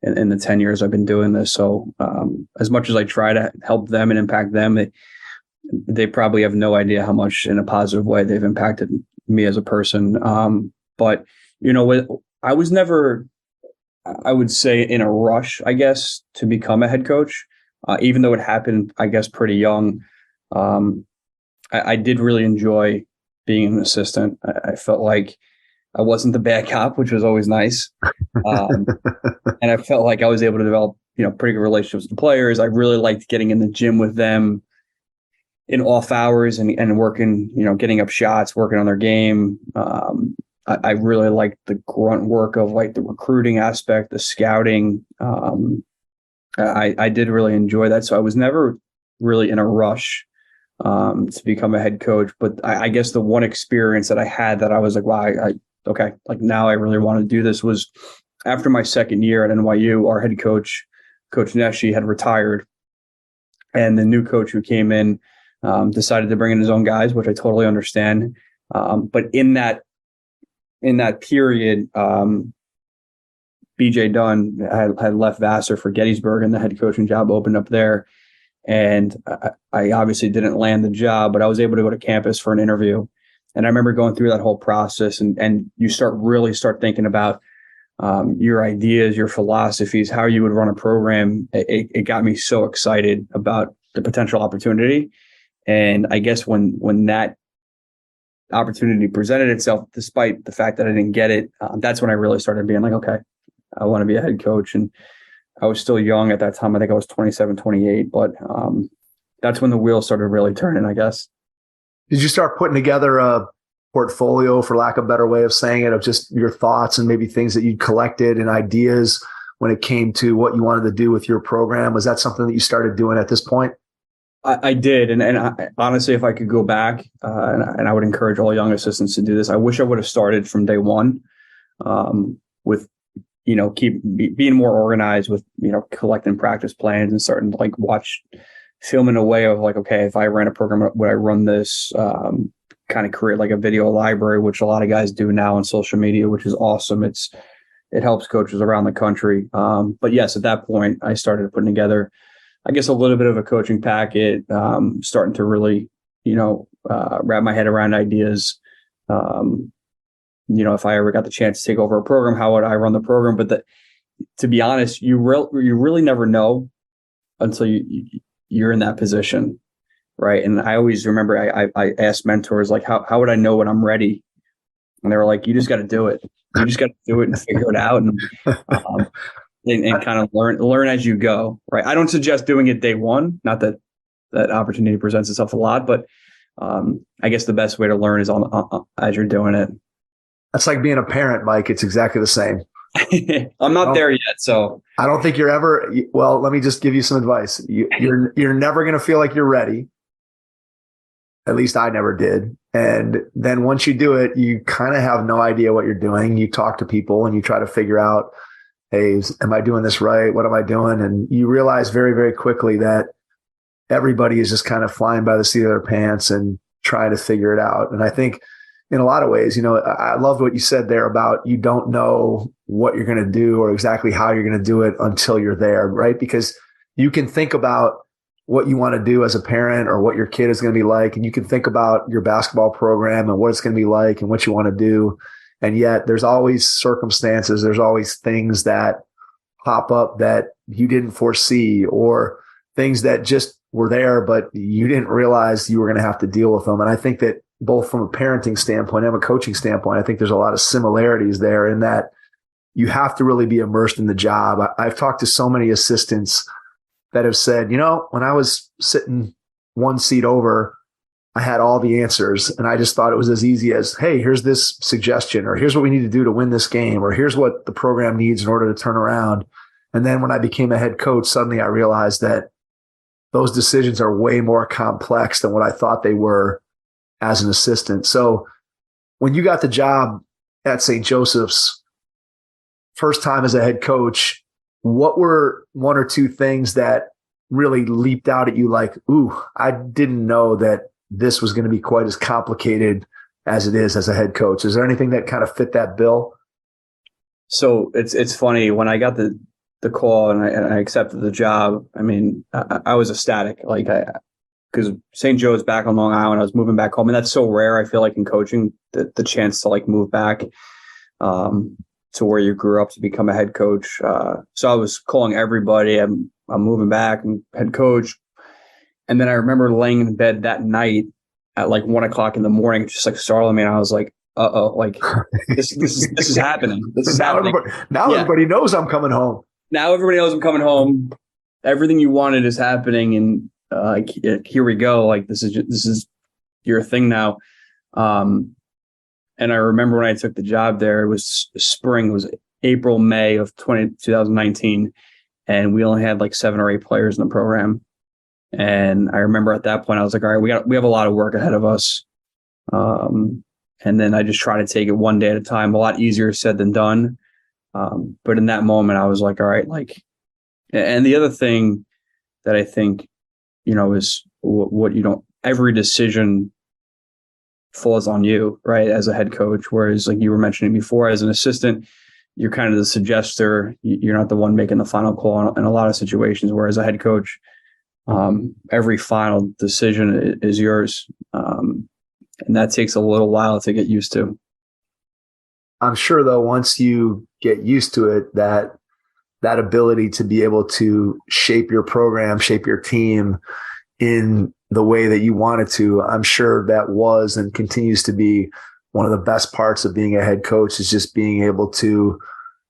in the 10 years I've been doing this. So as much as I try to help them and impact them, they probably have no idea how much in a positive way they've impacted me as a person. But I was never, I would say, in a rush, I guess, to become a head coach, even though it happened, I guess, pretty young. I did really enjoy being an assistant. I felt like I wasn't the bad cop, which was always nice. And I felt like I was able to develop, pretty good relationships with the players. I really liked getting in the gym with them in off hours and working, getting up shots, working on their game. I really liked the grunt work of like the recruiting aspect, the scouting. I did really enjoy that. So I was never really in a rush to become a head coach. But I guess the one experience that I had that I was like, wow, okay, like now I really want to do this was after my second year at NYU, our head coach, Coach Neshi, had retired. And the new coach who came in decided to bring in his own guys, which I totally understand. But in that period, BJ Dunn had left Vassar for Gettysburg, and the head coaching job opened up there. And I obviously didn't land the job, but I was able to go to campus for an interview. And I remember going through that whole process, and you start thinking about your ideas, your philosophies, how you would run a program. It got me so excited about the potential opportunity. And I guess when that opportunity presented itself, despite the fact that I didn't get it, that's when I really started being like, okay, I want to be a head coach. And I was still young at that time. I think I was 27, 28, but that's when the wheels started really turning, I guess. Did you start putting together a portfolio, for lack of a better way of saying it, of just your thoughts and maybe things that you'd collected and ideas when it came to what you wanted to do with your program? Was that something that you started doing at this point? I did. And I, honestly, if I could go back, and I would encourage all young assistants to do this, I wish I would have started from day one with, being more organized with, collecting practice plans and starting to watch film in a way of okay, if I ran a program, would I run this, kind of create a video library, which a lot of guys do now on social media, which is awesome. It helps coaches around the country. But yes, at that point, I started putting together, I guess, a little bit of a coaching packet, starting to really, wrap my head around ideas. If I ever got the chance to take over a program, how would I run the program? But to be honest, you really never know until you're in that position, right? And I always remember I asked mentors how would I know when I'm ready? And they were like, you just got to do it. You just got to do it and figure it out, and kind of learn as you go, right? I don't suggest doing it day one. Not that that opportunity presents itself a lot, but I guess the best way to learn is as you're doing it. That's like being a parent, Mike. It's exactly the same. I'm not there yet, so I don't think you're ever. Well, let me just give you some advice. You're never going to feel like you're ready. At least I never did. And then once you do it, you kind of have no idea what you're doing. You talk to people and you try to figure out, hey, am I doing this right? What am I doing? And you realize very, very quickly that everybody is just kind of flying by the seat of their pants and trying to figure it out. And I think in a lot of ways, I loved what you said there about you don't know what you're going to do or exactly how you're going to do it until you're there, right? Because you can think about what you want to do as a parent or what your kid is going to be like, and you can think about your basketball program and what it's going to be like and what you want to do. And yet there's always circumstances, there's always things that pop up that you didn't foresee, or things that just were there, but you didn't realize you were going to have to deal with them. And I think that both from a parenting standpoint and a coaching standpoint, I think there's a lot of similarities there in that you have to really be immersed in the job. I've talked to so many assistants that have said, when I was sitting one seat over, I had all the answers. And I just thought it was as easy as, hey, here's this suggestion, or here's what we need to do to win this game, or here's what the program needs in order to turn around. And then when I became a head coach, suddenly I realized that those decisions are way more complex than what I thought they were as an assistant. So when you got the job at St. Joseph's, first time as a head coach, what were one or two things that really leaped out at you like, ooh, I didn't know that this was going to be quite as complicated as it is as a head coach? Is there anything that kind of fit that bill? So it's funny, when I got the call and I accepted the job, I mean, I was ecstatic, because St. Joe's back on Long Island. I was moving back home, and that's so rare, I feel like, in coaching, the chance to move back to where you grew up to become a head coach. So I was calling everybody, I'm moving back and head coach. And then I remember laying in bed that night at 1 o'clock in the morning, just startling me. And I was like, this is happening. This is happening. Now everybody knows I'm coming home. Now everybody knows I'm coming home. Everything you wanted is happening. And here we go. This is your thing now. And I remember when I took the job there, it was spring, it was April, May of 2019. And we only had 7 or 8 players in the program. And I remember at that point, I was like, all right, we have a lot of work ahead of us. And then I just try to take it one day at a time, a lot easier said than done. But in that moment, I was like, all right, and the other thing that I think, is what you don't every decision falls on you, right, as a head coach. Whereas, like you were mentioning before, as an assistant, you're kind of the suggester. You're not the one making the final call in a lot of situations. Whereas a head coach, every final decision is yours. And that takes a little while to get used to. I'm sure, though, once you get used to it, that ability to be able to shape your program, shape your team in the way that you wanted to, I'm sure that was and continues to be one of the best parts of being a head coach, is just being able to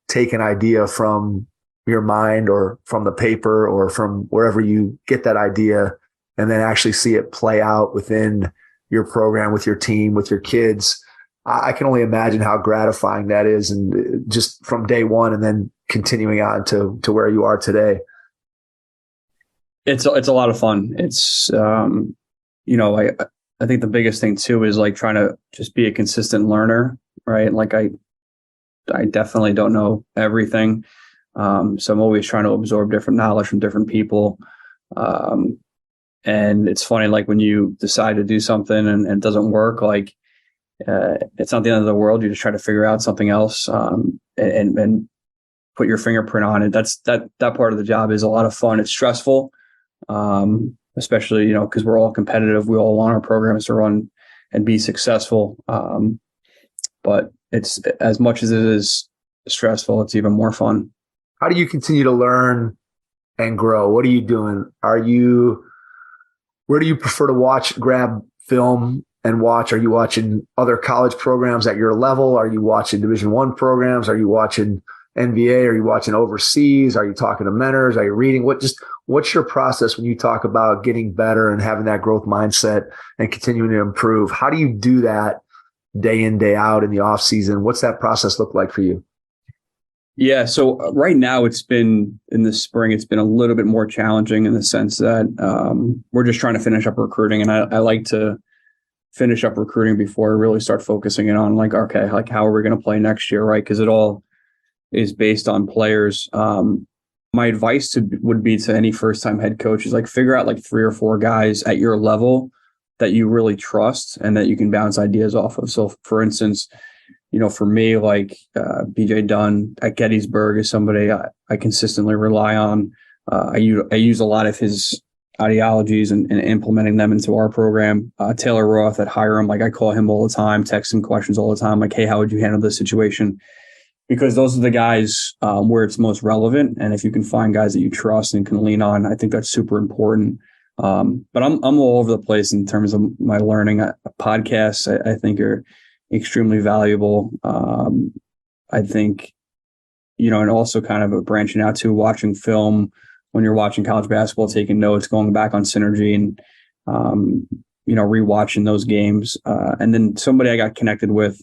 take an idea from your mind or from the paper or from wherever you get that idea, and then actually see it play out within your program, with your team, with your kids. I can only imagine how gratifying that is, and just from day one and then continuing on to where you are today. It's a lot of fun. It's, I think the biggest thing too is like trying to just be a consistent learner, right? Like I definitely don't know everything. So I'm always trying to absorb different knowledge from different people. And it's funny, like when you decide to do something and it doesn't work, like it's not the end of the world. You just try to figure out something else and put your fingerprint on it. That part of the job is a lot of fun. It's stressful, especially, because we're all competitive. We all want our programs to run and be successful. But it's, as much as it is stressful, it's even more fun. How do you continue to learn and grow? What are you doing? Where do you prefer to grab film and watch? Are you watching other college programs at your level? Are you watching Division I programs? Are you watching NBA? Are you watching overseas? Are you talking to mentors? Are you reading? What's your process when you talk about getting better and having that growth mindset and continuing to improve? How do you do that day in, day out in the off season? What's that process look like for you? Yeah. So right now in the spring, it's been a little bit more challenging in the sense that we're just trying to finish up recruiting. And I like to finish up recruiting before I really start focusing in on like, okay, like how are we going to play next year? Right. Because it all is based on players. My advice would be to any first time head coach is like figure out like 3 or 4 guys at your level that you really trust and that you can bounce ideas off of. So for instance, for me, like BJ Dunn at Gettysburg is somebody I consistently rely on. I use a lot of his ideologies and implementing them into our program. Taylor Roth at Hiram, like I call him all the time, text him questions all the time, like, hey, how would you handle this situation? Because those are the guys where it's most relevant. And if you can find guys that you trust and can lean on, I think that's super important. But I'm all over the place in terms of my learning. Podcasts, I think, are extremely valuable. I think, and also kind of branching out to watching film when you're watching college basketball, taking notes, going back on Synergy and, rewatching those games. And then somebody I got connected with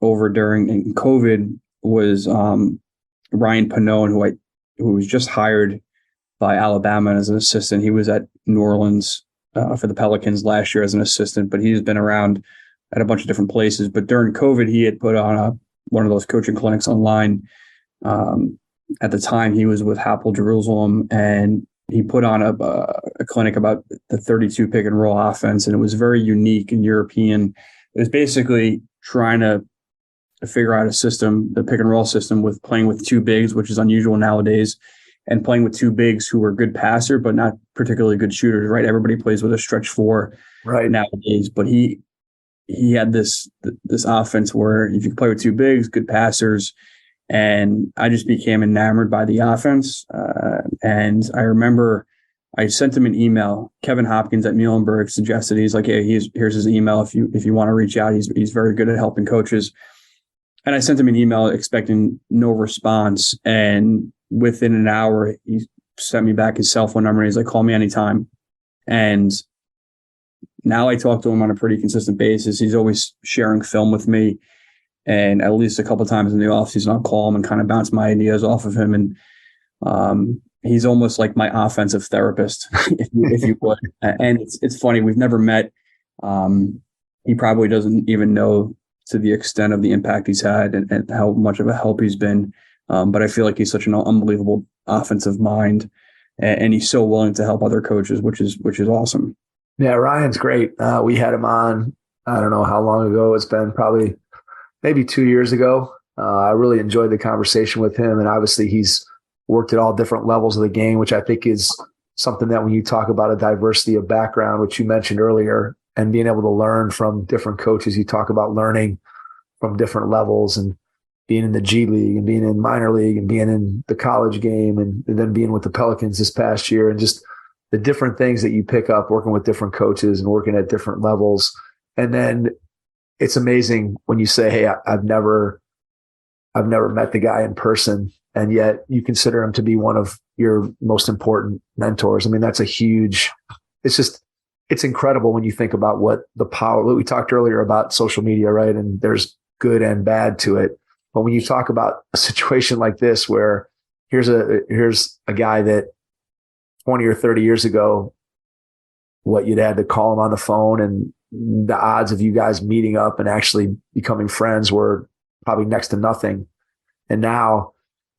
over during COVID was Ryan Pannone, who was just hired by Alabama as an assistant. He was at New Orleans for the Pelicans last year as an assistant, but he's been around at a bunch of different places. But during COVID, he had put on one of those coaching clinics online. At the time, he was with Hapoel Jerusalem, and he put on a clinic about the 32 pick and roll offense, and it was very unique and European. It was basically trying to figure out a system, the pick and roll system, with playing with 2 bigs, which is unusual nowadays, and playing with 2 bigs who are good passer but not particularly good shooters. Right? Everybody plays with a stretch 4 right nowadays, but he had this offense where if you could play with 2 bigs, good passers, and I just became enamored by the offense. And I remember I sent him an email. Kevin Hopkins at Muhlenberg suggested, he's like, hey, here's his email if you want to reach out. He's very good at helping coaches. And I sent him an email expecting no response. And within an hour, he sent me back his cell phone number. And he's like, call me anytime. And now I talk to him on a pretty consistent basis. He's always sharing film with me. And at least a couple of times in the offseason, I'll call him and kind of bounce my ideas off of him. And he's almost like my offensive therapist, if you would. And it's funny, we've never met. He probably doesn't even know to the extent of the impact he's had and how much of a help he's been. But I feel like he's such an unbelievable offensive mind, and he's so willing to help other coaches, which is awesome. Yeah, Ryan's great. We had him on, I don't know how long ago. It's been probably maybe 2 years ago. I really enjoyed the conversation with him. And obviously, he's worked at all different levels of the game, which I think is something that when you talk about a diversity of background, which you mentioned earlier, and being able to learn from different coaches, you talk about learning from different levels and being in the G League and being in minor league and being in the college game and then being with the Pelicans this past year and just the different things that you pick up working with different coaches and working at different levels. And then it's amazing when you say, hey, I've never met the guy in person, and yet you consider him to be one of your most important mentors. I mean, that's it's incredible when you think about what the power, we talked earlier about social media, right? And there's good and bad to it. But when you talk about a situation like this, where here's a guy that 20 or 30 years ago, what you'd had to call him on the phone, and the odds of you guys meeting up and actually becoming friends were probably next to nothing. And now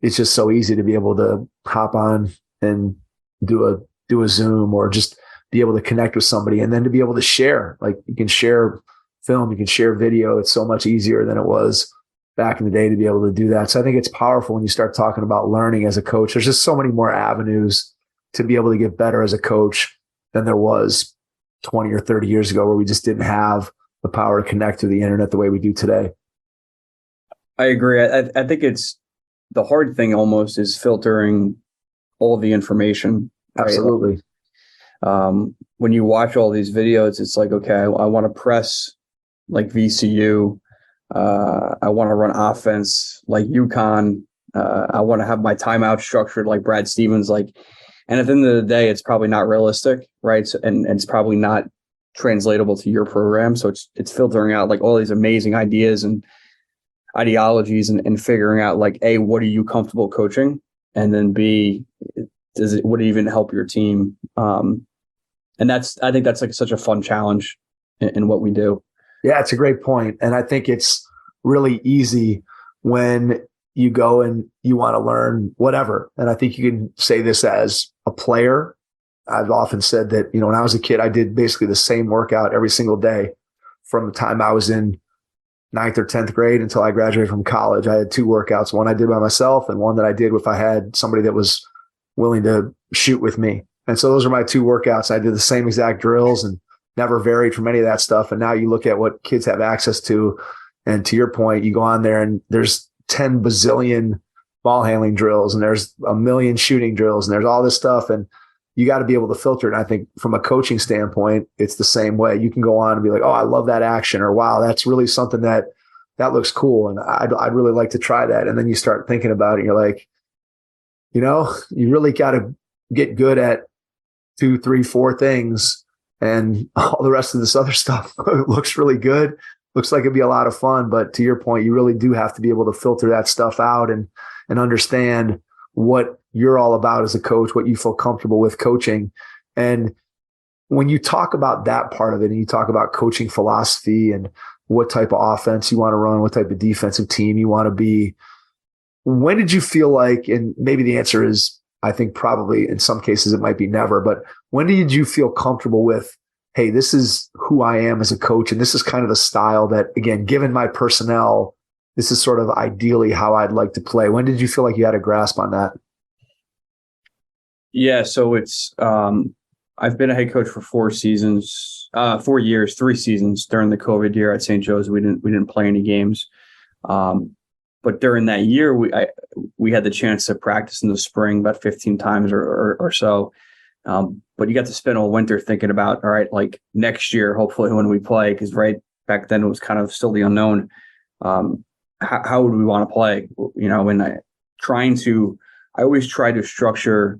it's just so easy to be able to hop on and do a Zoom or just be able to connect with somebody, and then to be able to share, like you can share film, you can share video. It's so much easier than it was back in the day to be able to do that. So I think it's powerful when you start talking about learning as a coach. There's just so many more avenues to be able to get better as a coach than there was 20 or 30 years ago, where we just didn't have the power to connect through the internet the way we do today. I agree. I think it's the hard thing almost is filtering all the information. Right? Absolutely. When you watch all these videos, it's like, okay, I want to press like VCU. I want to run offense like UConn. I want to have my timeout structured like Brad Stevens. And at the end of the day, it's probably not realistic, right? So, and it's probably not translatable to your program. So it's filtering out like all these amazing ideas and ideologies and figuring out like, A, what are you comfortable coaching? And then B, would it even help your team? And I think that's like such a fun challenge in what we do. Yeah, it's a great point. And I think it's really easy when you go and you want to learn whatever. And I think you can say this as a player. I've often said that, when I was a kid, I did basically the same workout every single day from the time I was in 9th or 10th grade until I graduated from college. I had two workouts, one I did by myself and one that I did if I had somebody that was willing to shoot with me. And so those are my two workouts. I did the same exact drills and never varied from any of that stuff. And now you look at what kids have access to. And to your point, you go on there and there's 10 bazillion ball handling drills and there's a million shooting drills and there's all this stuff. And you got to be able to filter it. And I think from a coaching standpoint, it's the same way. You can go on and be like, oh, I love that action, or wow, that's really something that looks cool. And I'd really like to try that. And then you start thinking about it and you're like, you really got to get good at 2, 3, 4 things. And all the rest of this other stuff looks really good. Looks like it'd be a lot of fun. But to your point, you really do have to be able to filter that stuff out and understand what you're all about as a coach, what you feel comfortable with coaching. And when you talk about that part of it and you talk about coaching philosophy and what type of offense you want to run, what type of defensive team you want to be, when did you feel like, and maybe the answer is, I think probably in some cases it might be never, but when did you feel comfortable with, hey, this is who I am as a coach, and this is kind of the style that, again, given my personnel, this is sort of ideally how I'd like to play? When did you feel like you had a grasp on that? Yeah, so it's I've been a head coach for 4 seasons, 4 years, 3 seasons. During the COVID year at St. Joe's, we didn't play any games, but during that year, we had the chance to practice in the spring about 15 times or so. But you got to spend all winter thinking about, all right, like next year, hopefully when we play, because right back then it was kind of still the unknown. How would we want to play? And I always try to structure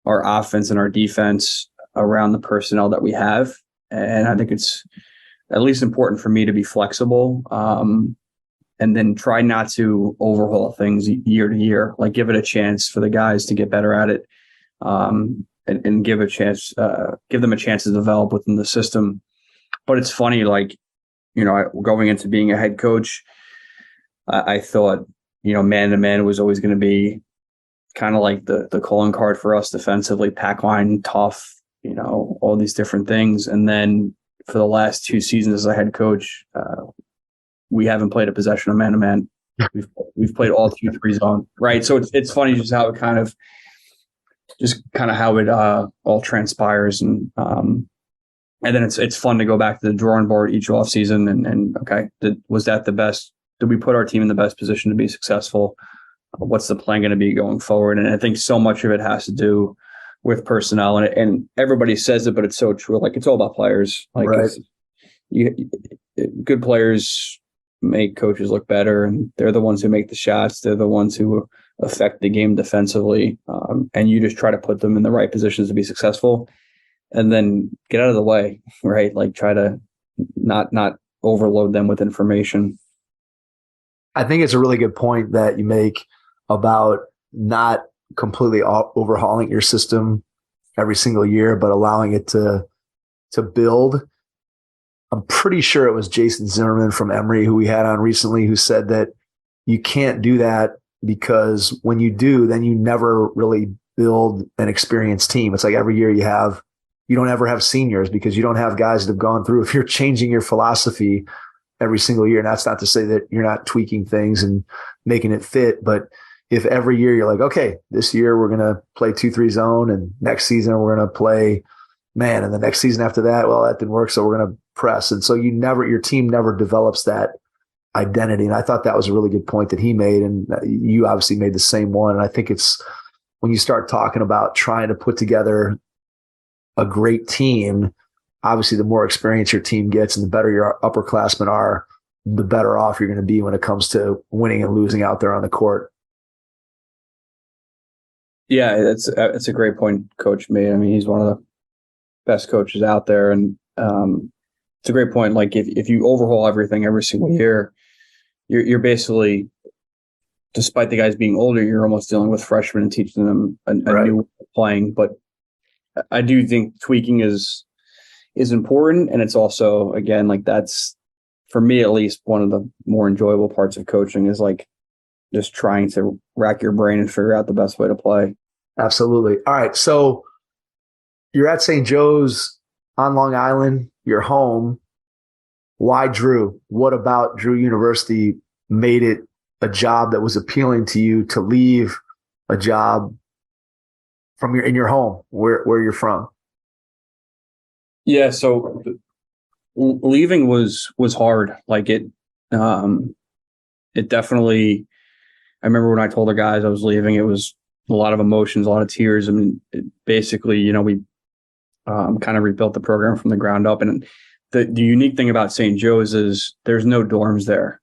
our offense and our defense around the personnel that we have. And I think it's at least important for me to be flexible, and then try not to overhaul things year to year, like give it a chance for the guys to get better at it. And give them a chance to develop within the system. But it's funny, going into being a head coach, I thought, man to man was always going to be kind of like the calling card for us defensively, pack line, tough, all these different things. And then for the last 2 seasons as a head coach, we haven't played a possession of man-to-man. We've played all 2-3 zone, right? So it's funny just how it kind of how it all transpires, and then it's fun to go back to the drawing board each off season and okay, was that the best? Did we put our team in the best position to be successful? What's the plan going to be going forward? And I think so much of it has to do with personnel, and everybody says it, but it's so true. Like, it's all about players. Like, right. Good players make coaches look better, and they're the ones who make the shots. They're the ones who affect the game defensively. And you just try to put them in the right positions to be successful, and then get out of the way, right? Like, try to not overload them with information. I think it's a really good point that you make about not completely overhauling your system every single year, but allowing it to build. I'm pretty sure it was Jason Zimmerman from Emory who we had on recently who said that you can't do that because when you do, then you never really build an experienced team. It's like every year you don't ever have seniors because you don't have guys that have gone through. If you're changing your philosophy every single year, and that's not to say that you're not tweaking things and making it fit, but if every year you're like, okay, this year we're going to play 2-3 zone, and next season we're going to play man, and the next season after that, well, that didn't work, so we're going to press. And so your team never develops that identity. And I thought that was a really good point that he made, and you obviously made the same one. And I think it's when you start talking about trying to put together a great team, obviously the more experience your team gets and the better your upperclassmen are, the better off you're going to be when it comes to winning and losing out there on the court. Yeah, that's a great point Coach made. I mean, he's one of the best coaches out there, and it's a great point. Like, if you overhaul everything every single year, you're basically, despite the guys being older, you're almost dealing with freshmen and teaching them a new way of playing. But I do think tweaking is important, and it's also, again, like, that's, for me at least, one of the more enjoyable parts of coaching is like just trying to rack your brain and figure out the best way to play. Absolutely. All right. So you're at St. Joe's on Long Island, you're home. Why Drew? What about Drew University made it a job that was appealing to you to leave a job in your home where you're from? Yeah. So leaving was hard. Like, it definitely, I remember when I told the guys I was leaving, it was a lot of emotions, a lot of tears. I mean, basically, we kind of rebuilt the program from the ground up. And the unique thing about St. Joe's is there's no dorms there.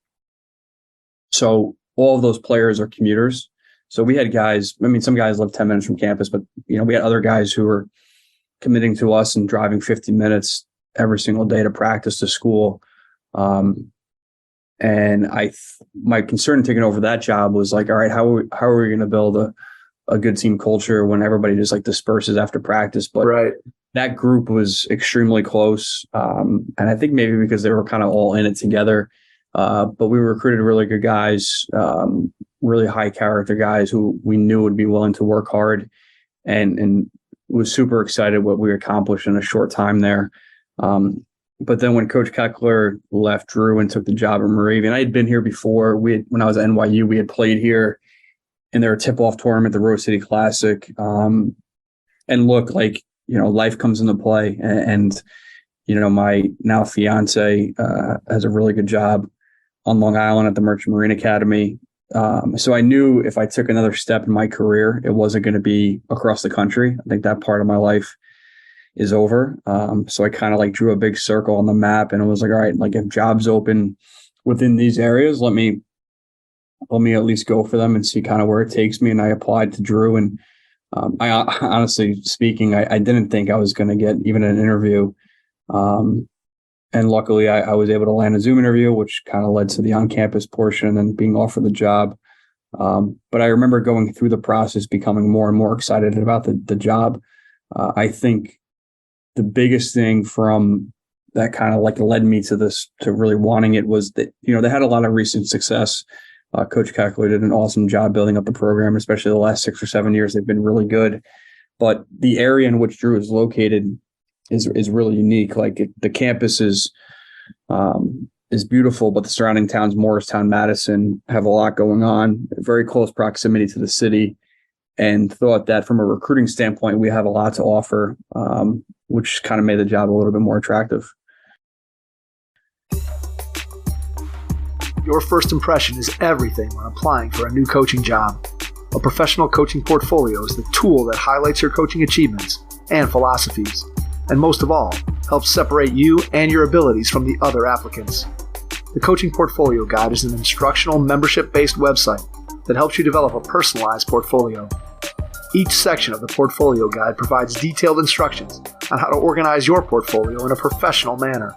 So all of those players are commuters. So we had guys, I mean, some guys live 10 minutes from campus, but, we had other guys who were committing to us and driving 50 minutes every single day to practice, to school. And my concern in taking over that job was like, all right, how are we going to build a good team culture when everybody just like disperses after practice? But that group was extremely close. And I think maybe because they were kind of all in it together. But we recruited really good guys, really high character guys who we knew would be willing to work hard, and was super excited what we accomplished in a short time there. But then when Coach Keckler left Drew and took the job at Moravian, I had been here before. When I was at NYU, we had played here in their tip-off tournament, the Rose City Classic. And look, like, life comes into play. And my now fiance has a really good job on Long Island at the Merchant Marine Academy. So I knew if I took another step in my career, it wasn't going to be across the country. I think that part of my life is over. So I kind of like drew a big circle on the map, and it was like, all right, like, if jobs open within these areas, let me at least go for them and see kind of where it takes me. And I applied to Drew, and I honestly speaking, I didn't think I was going to get even an interview. And luckily I was able to land a Zoom interview, which kind of led to the on-campus portion and then being offered the job. But I remember going through the process, becoming more and more excited about the job. I think the biggest thing from that kind of like led me to this, to really wanting it, was that, they had a lot of recent success. Coach Keckler did an awesome job building up the program, especially the last 6 or 7 years. They've been really good. but the area in which Drew is located is really unique. Like the campus is beautiful, but the surrounding towns, Morristown, Madison, have a lot going on, very close proximity to the city, and thought that from a recruiting standpoint, we have a lot to offer, which kind of made the job a little bit more attractive. Your first impression is everything when applying for a new coaching job. A professional coaching portfolio is the tool that highlights your coaching achievements and philosophies, and most of all, helps separate you and your abilities from the other applicants. The Coaching Portfolio Guide is an instructional, membership-based website that helps you develop a personalized portfolio. Each section of the Portfolio Guide provides detailed instructions on how to organize your portfolio in a professional manner.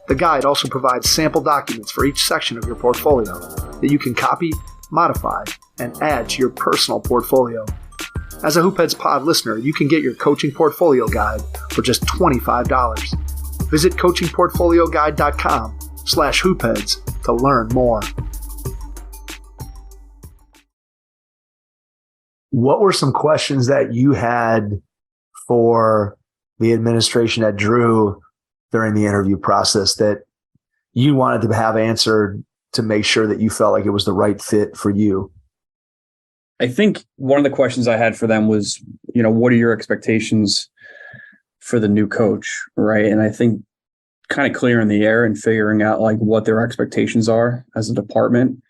The guide also provides sample documents for each section of your portfolio that you can copy, modify, and add to your personal portfolio. As a Hoopheads Pod listener, you can get your Coaching Portfolio Guide for just $25. Visit coachingportfolioguide.com/hoopheads to learn more. What were some questions that you had for the administration at Drew during the interview process that you wanted to have answered to make sure that you felt like it was the right fit for you? I think one of the questions I had for them was, what are your expectations for the new coach, right? And I think kind of clearing the air and figuring out like what their expectations are as a department,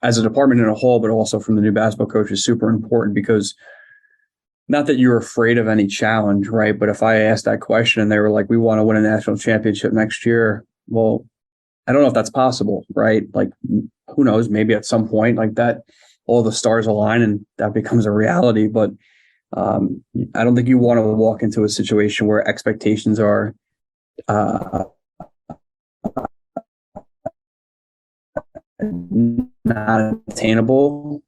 as a department in a whole, but also from the new basketball coach is super important, because not that you're afraid of any challenge, right? But if I asked that question and they were like, we want to win a national championship next year, well, I don't know if that's possible, right? Like, who knows? Maybe at some point like that, all the stars align and that becomes a reality. But I don't think you want to walk into a situation where expectations are not attainable.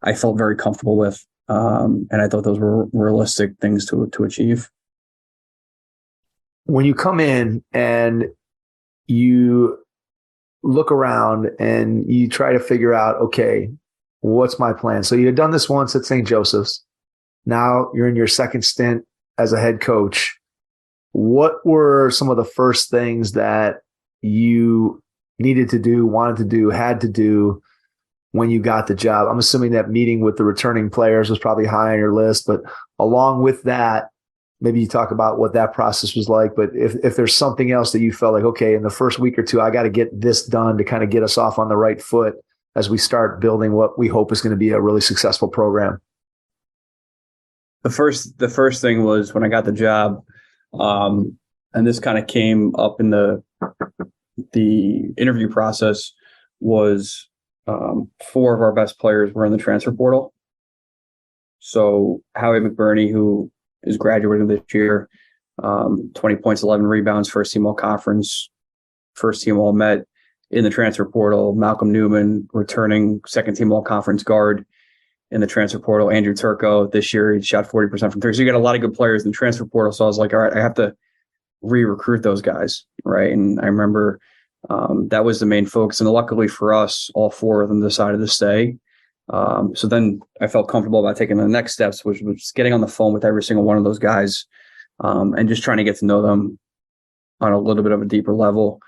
I felt very comfortable with, and I thought those were realistic things to achieve. When you come in and you look around and you try to figure out, okay, what's my plan? So you had done this once at St. Joseph's. Now you're in your second stint as a head coach. What were some of the first things that you needed to do, wanted to do, had to do when you got the job? I'm assuming that meeting with the returning players was probably high on your list, but along with that, maybe you talk about what that process was like. But if there's something else that you felt like, okay, in the first week or two, I got to get this done to kind of get us off on the right foot as we start building what we hope is going to be a really successful program. The first thing was when I got the job, and this kind of came up in the interview process, was 4 of our best players were in the transfer portal. So Howie McBurney, who is graduating this year, 20 points, 11 rebounds, first team all conference, first team all Met in the transfer portal. Malcolm Newman, returning second team all conference guard in the transfer portal. Andrew Turco, this year he shot 40% from three. So you got a lot of good players in the transfer portal. So I was like, all right, I have to re-recruit those guys, right? And I remember that was the main focus. And luckily for us, all 4 of them decided to stay. So then I felt comfortable about taking the next steps, which was getting on the phone with every single one of those guys, and just trying to get to know them on a little bit of a deeper level,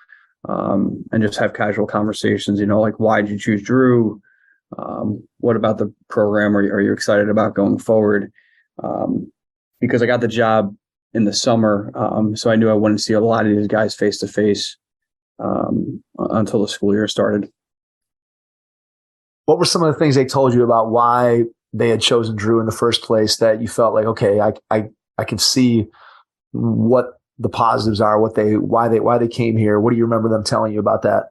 and just have casual conversations, like, why did you choose Drew? What about the program are you excited about going forward? Because I got the job in the summer, so I knew I wouldn't see a lot of these guys face to face until the school year started. What were some of the things they told you about why they had chosen Drew in the first place that you felt like, okay, I can see what the positives are, why they came here? What do you remember them telling you about that?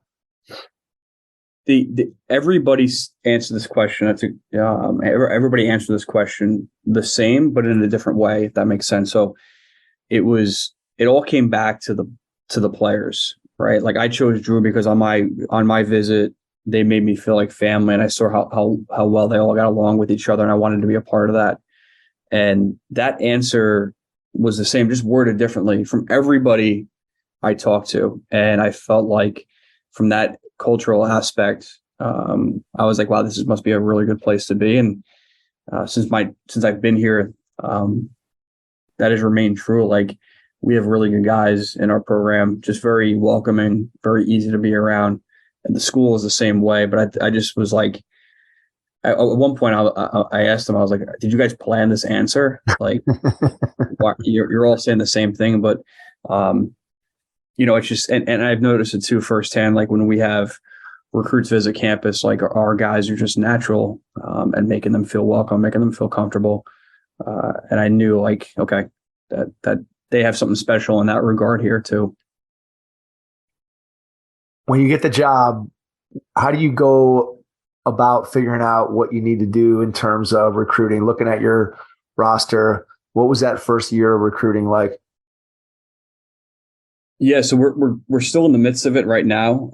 Everybody answered this question. Everybody answered this question the same, but in a different way, if that makes sense. So it all came back to the players, right? Like, I chose Drew because on my visit, they made me feel like family, and I saw how well they all got along with each other, and I wanted to be a part of that. And that answer was the same, just worded differently from everybody I talked to. And I felt like from that cultural aspect, I was like, wow, must be a really good place to be. And since I've been here, that has remained true. Like, we have really good guys in our program, just very welcoming, very easy to be around. And the school is the same way. But I just was like, at one point I asked them, I was like, did you guys plan this answer? Like, you're all saying the same thing, but it's just, and I've noticed it too firsthand. Like, when we have recruits visit campus, like, our guys are just natural, and making them feel welcome, making them feel comfortable. And I knew, like, okay, that they have something special in that regard here too. When you get the job, how do you go about figuring out what you need to do in terms of recruiting? Looking at your roster, what was that first year of recruiting like? Yeah, so we're still in the midst of it right now.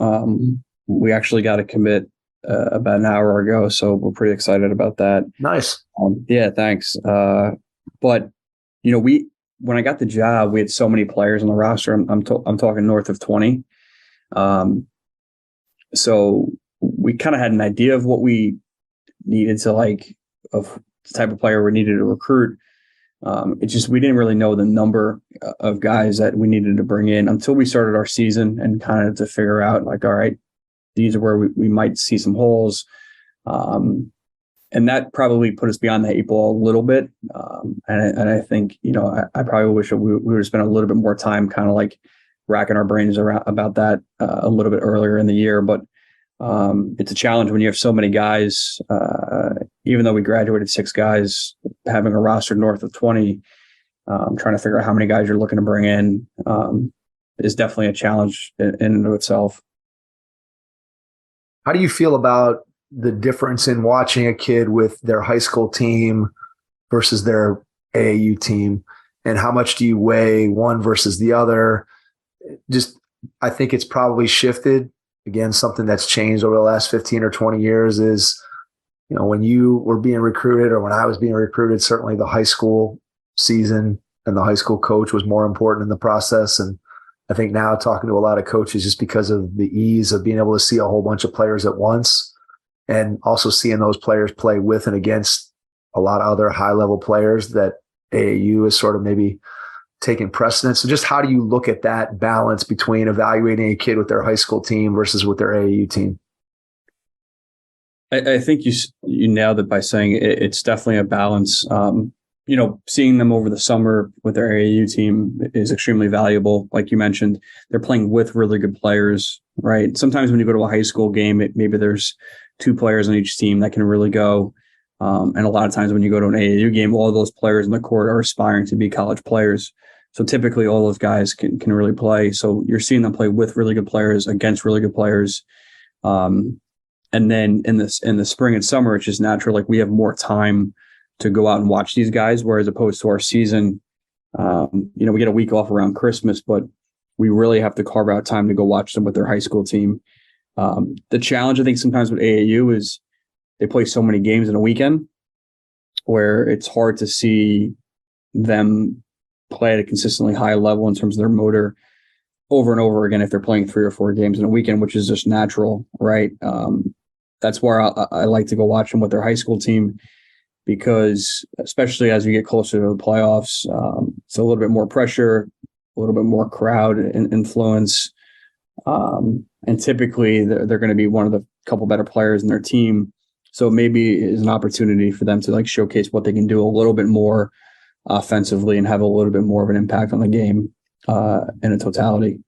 We actually got a commit about an hour ago, so we're pretty excited about that. Nice. Yeah, thanks. But when I got the job, we had so many players on the roster. I'm talking north of 20. So we kind of had an idea of what we needed to, like, of the type of player we needed to recruit. It's just, we didn't really know the number of guys that we needed to bring in until we started our season, and kind of to figure out, like, all right, these are where we might see some holes. And that probably put us beyond the 8 ball a little bit. And I think, I probably wish we would have spent a little bit more time kind of like racking our brains around about that a little bit earlier in the year. But it's a challenge when you have so many guys. Even though we graduated 6 guys, having a roster north of 20, trying to figure out how many guys you're looking to bring in is definitely a challenge in and of itself. How do you feel about the difference in watching a kid with their high school team versus their AAU team? And how much do you weigh one versus the other? I think it's probably shifted. Again, something that's changed over the last 15 or 20 years is, when you were being recruited, or when I was being recruited, certainly the high school season and the high school coach was more important in the process. And I think now, talking to a lot of coaches, just because of the ease of being able to see a whole bunch of players at once, and also seeing those players play with and against a lot of other high-level players, that AAU is sort of maybe taking precedence. So just how do you look at that balance between evaluating a kid with their high school team versus with their AAU team? I think you nailed it by saying it's definitely a balance. Seeing them over the summer with their AAU team is extremely valuable. Like you mentioned, they're playing with really good players, right? Sometimes when you go to a high school game, maybe there's 2 players on each team that can really go. And a lot of times when you go to an AAU game, all of those players in the court are aspiring to be college players. So typically all those guys can really play. So you're seeing them play with really good players against really good players. And then in the spring and summer, it's just natural. Like, we have more time to go out and watch these guys, whereas opposed to our season, we get a week off around Christmas, but we really have to carve out time to go watch them with their high school team. The challenge, I think, sometimes with AAU is they play so many games in a weekend where it's hard to see them play at a consistently high level in terms of their motor over and over again if they're playing 3 or 4 games in a weekend, which is just natural, right? That's where I like to go watch them with their high school team, because especially as we get closer to the playoffs, it's a little bit more pressure, a little bit more crowd influence. And typically they're going to be one of the couple better players in their team. So maybe it's an opportunity for them to, like, showcase what they can do a little bit more offensively and have a little bit more of an impact on the game in a totality.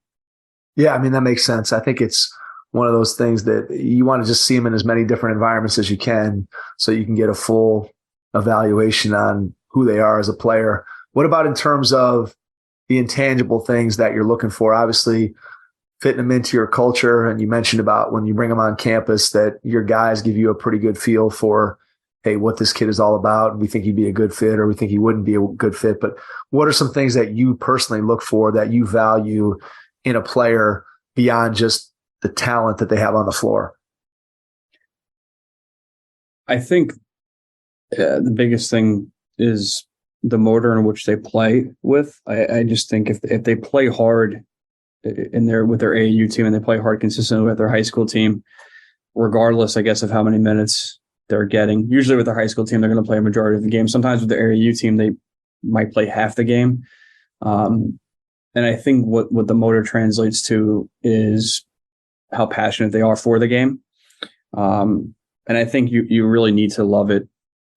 Yeah, I mean, that makes sense. I think it's one of those things that you want to just see them in as many different environments as you can, so you can get a full evaluation on who they are as a player. What about in terms of the intangible things that you're looking for? Obviously, fitting them into your culture. And you mentioned about when you bring them on campus that your guys give you a pretty good feel for, hey, what this kid is all about. We think he'd be a good fit, or we think he wouldn't be a good fit. But what are some things that you personally look for, that you value in a player beyond just the talent that they have on the floor? I think the biggest thing is the motor in which they play with. I just think if they play hard with their AAU team, and they play hard consistently with their high school team, regardless, I guess, of how many minutes they're getting. Usually with their high school team, they're going to play a majority of the game. Sometimes with the area U team, they might play half the game. And I think what the motor translates to is how passionate they are for the game. And I think you really need to love it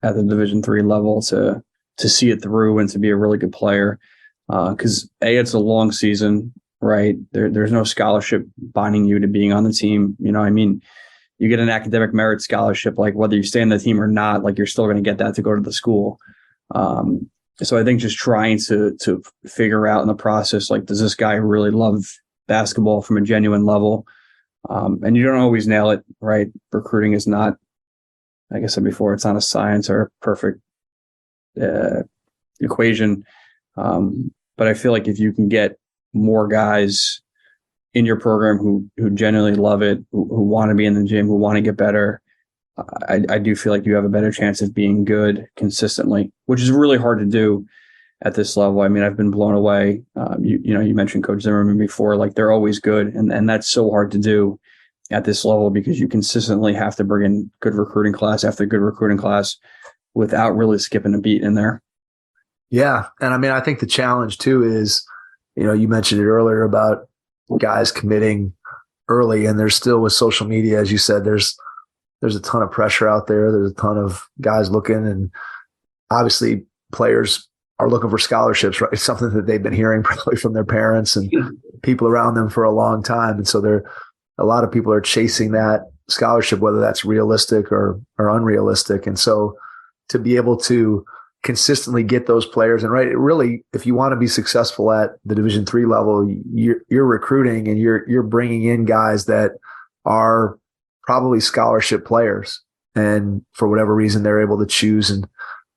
at the Division III level to see it through and to be a really good player. Because it's a long season, right? There's no scholarship binding you to being on the team. You get an academic merit scholarship, like whether you stay in the team or not, like you're still going to get that to go to the school. So I think just trying to figure out in the process, like, does this guy really love basketball from a genuine level? And you don't always nail it, right? Recruiting is not, like I said before, it's not a science or a perfect equation. But I feel like if you can get more guys in your program who genuinely love it, who want to be in the gym, who want to get better, I do feel like you have a better chance of being good consistently, which is really hard to do at this level. I mean, I've been blown away. You mentioned Coach Zimmerman before, like they're always good. And that's so hard to do at this level because you consistently have to bring in good recruiting class after good recruiting class without really skipping a beat in there. Yeah. And I mean, I think the challenge too is, you mentioned it earlier about guys committing early, and there's still with social media, as you said, there's a ton of pressure out there. There's a ton of guys looking, and obviously players are looking for scholarships, right? It's something that they've been hearing probably from their parents and people around them for a long time. And so a lot of people are chasing that scholarship, whether that's realistic or unrealistic. And so to be able to consistently get those players, and right, really, if you want to be successful at the Division III level, you're recruiting and you're bringing in guys that are probably scholarship players, and for whatever reason they're able to choose in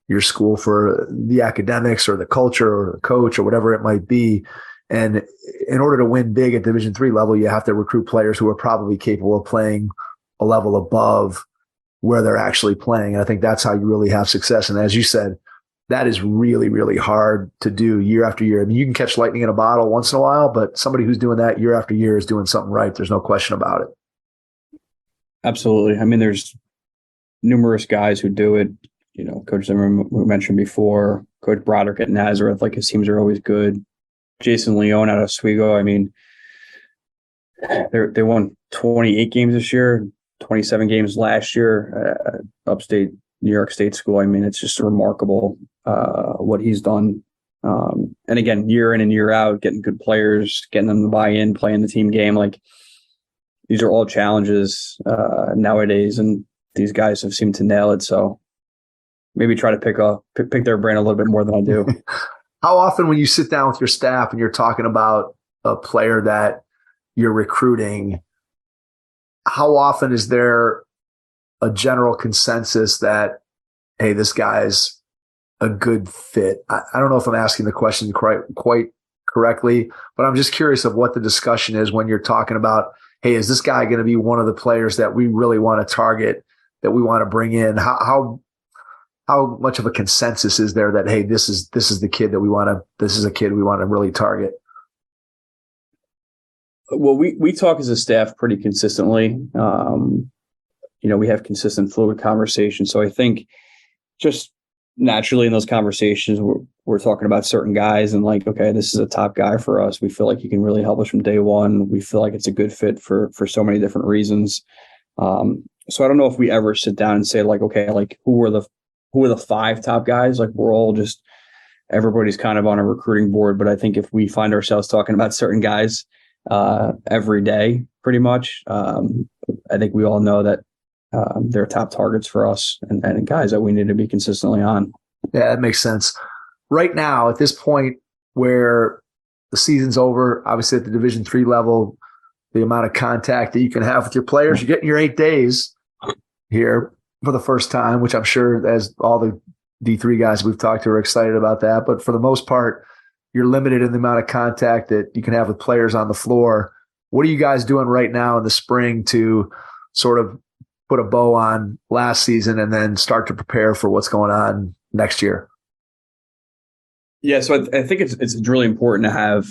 your school for the academics or the culture or the coach or whatever it might be. And in order to win big at Division III level, you have to recruit players who are probably capable of playing a level above where they're actually playing. And I think that's how you really have success. And as you said, that is really, really hard to do year after year. I mean, you can catch lightning in a bottle once in a while, but somebody who's doing that year after year is doing something right. There's no question about it. Absolutely. I mean, there's numerous guys who do it. Coach Zimmerman, we mentioned before, Coach Broderick at Nazareth, like his teams are always good. Jason Leone out of Oswego. I mean, they won 28 games this year, 27 games last year, upstate New York State school. I mean, it's just remarkable what he's done. And again, year in and year out, getting good players, getting them to buy in, playing the team game. Like, these are all challenges nowadays, and these guys have seemed to nail it. So maybe try to pick their brain a little bit more than I do. How often when you sit down with your staff and you're talking about a player that you're recruiting, how often is there a general consensus that, hey, this guy's a good fit? I don't know if I'm asking the question quite correctly, but I'm just curious of what the discussion is when you're talking about, hey, is this guy going to be one of the players that we really want to target, that we want to bring in? How much of a consensus is there that, hey, this is the kid that this is a kid we want to really target? Well, we talk as a staff pretty consistently. We have consistent, fluid conversations. So I think just naturally in those conversations, we're talking about certain guys and like, okay, this is a top guy for us. We feel like he can really help us from day one. We feel like it's a good fit for so many different reasons. So I don't know if we ever sit down and say like, okay, like who are the 5 top guys? Like everybody's kind of on a recruiting board. But I think if we find ourselves talking about certain guys every day, pretty much, I think we all know that they're top targets for us and guys that we need to be consistently on. Yeah, that makes sense. Right now, at this point where the season's over, obviously at the Division III level, the amount of contact that you can have with your players, you're getting your 8 days here for the first time, which I'm sure as all the D3 guys we've talked to are excited about that. But for the most part, you're limited in the amount of contact that you can have with players on the floor. What are you guys doing right now in the spring to sort of put a bow on last season and then start to prepare for what's going on next year? Yeah, so I think it's really important to have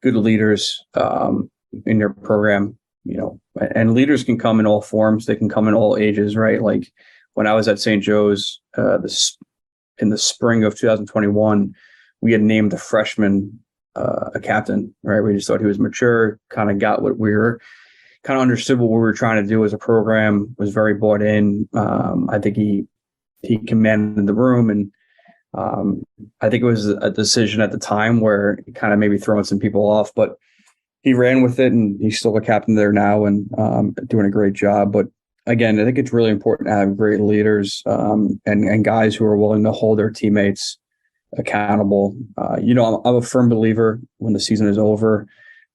good leaders in your program. and leaders can come in all forms. They can come in all ages, right? Like when I was at St. Joe's in the spring of 2021, we had named a freshman a captain, right? We just thought he was mature, kind of got what we were, kind of understood what we were trying to do as a program, was very bought in. I think he commanded the room, and I think it was a decision at the time where it kind of maybe throwing some people off, but he ran with it, and he's still a captain there now and doing a great job. But again, I think it's really important to have great leaders and guys who are willing to hold their teammates accountable. I'm a firm believer when the season is over,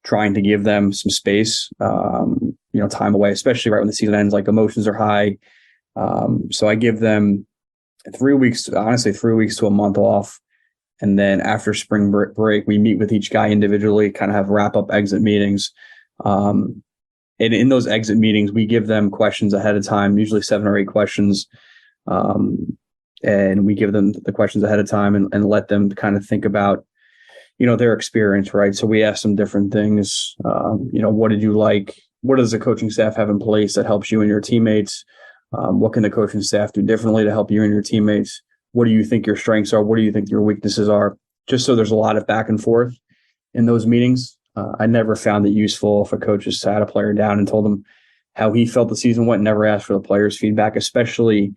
trying to give them some space, time away, especially right when the season ends, like emotions are high. So I give them 3 weeks, honestly, 3 weeks to a month off. And then after spring break, we meet with each guy individually, kind of have wrap up exit meetings. And in those exit meetings, we give them questions ahead of time, usually 7 or 8 questions. And we give them the questions ahead of time and let them kind of think about, their experience, right? So we ask them different things. What did you like? What does the coaching staff have in place that helps you and your teammates? What can the coaching staff do differently to help you and your teammates? What do you think your strengths are? What do you think your weaknesses are? Just so there's a lot of back and forth in those meetings. I never found it useful if a coach just sat a player down and told them how he felt the season went, never asked for the players' feedback, especially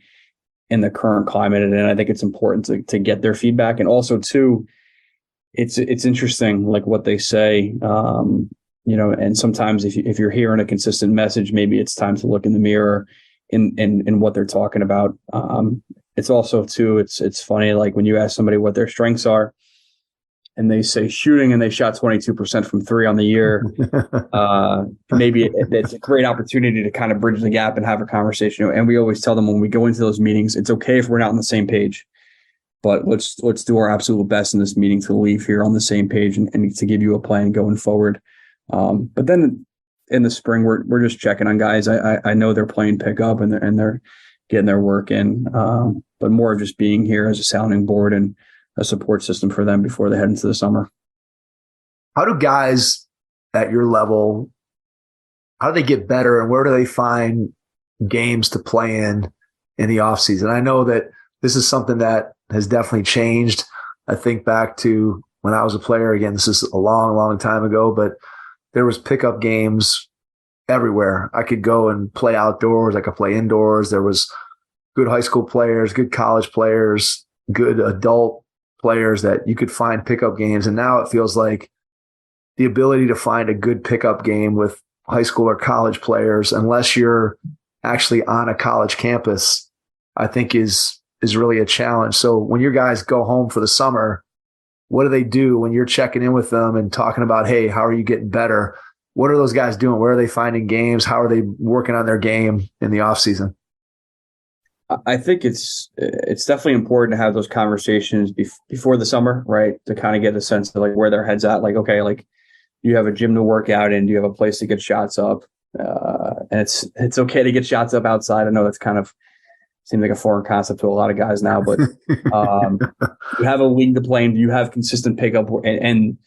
in the current climate. And I think it's important to get their feedback. And also, too, it's interesting, like what they say, and sometimes if you're hearing a consistent message, maybe it's time to look in the mirror in what they're talking about. It's also, too, it's funny, like when you ask somebody what their strengths are and they say shooting and they shot 22% from 3 on the year, maybe it's a great opportunity to kind of bridge the gap and have a conversation. And we always tell them when we go into those meetings, it's okay if we're not on the same page, but let's do our absolute best in this meeting to leave here on the same page and to give you a plan going forward. But then in the spring, we're just checking on guys. I know they're playing pickup and they're getting their work in, but more of just being here as a sounding board and a support system for them before they head into the summer. How do guys at your level, how do they get better, and where do they find games to play in the offseason? I know that this is something that has definitely changed. I think back to when I was a player, again, this is a long, long time ago, but there was pickup games everywhere. I could go and play outdoors. I could play indoors. There was good high school players, good college players, good adult players that you could find pickup games. And now it feels like the ability to find a good pickup game with high school or college players, unless you're actually on a college campus, I think is really a challenge. So when your guys go home for the summer, what do they do when you're checking in with them and talking about, hey, how are you getting better? What are those guys doing? Where are they finding games? How are they working on their game in the off season? I think it's definitely important to have those conversations before the summer, right? To kind of get a sense of like where their head's at. Like, okay, like you have a gym to work out in, do you have a place to get shots up? And it's okay to get shots up outside. I know that's kind of seems like a foreign concept to a lot of guys now, but you have a league to play in. Do you have consistent pickup? And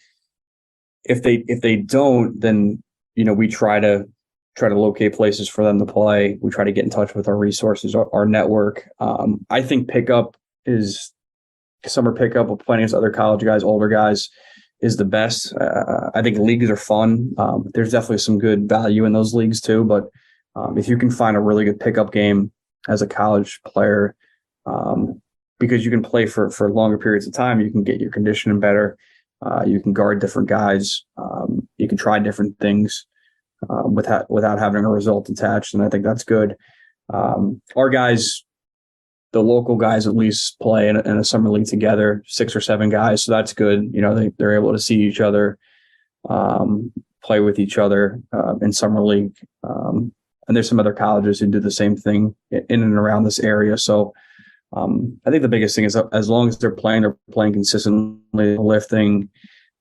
if they don't, then we try to locate places for them to play. We try to get in touch with our resources, our network. I think summer pickup with playing against other college guys, older guys, is the best. I think leagues are fun. There's definitely some good value in those leagues too. But if you can find a really good pickup game as a college player, because you can play for longer periods of time, you can get your conditioning better. You can guard different guys. You can try different things without having a result attached, and I think that's good. Our guys, the local guys, at least play in a summer league together, 6 or 7 guys, so that's good. They're able to see each other, play with each other in summer league. And there's some other colleges who do the same thing in and around this area. So I think the biggest thing is as long as they're playing consistently, lifting,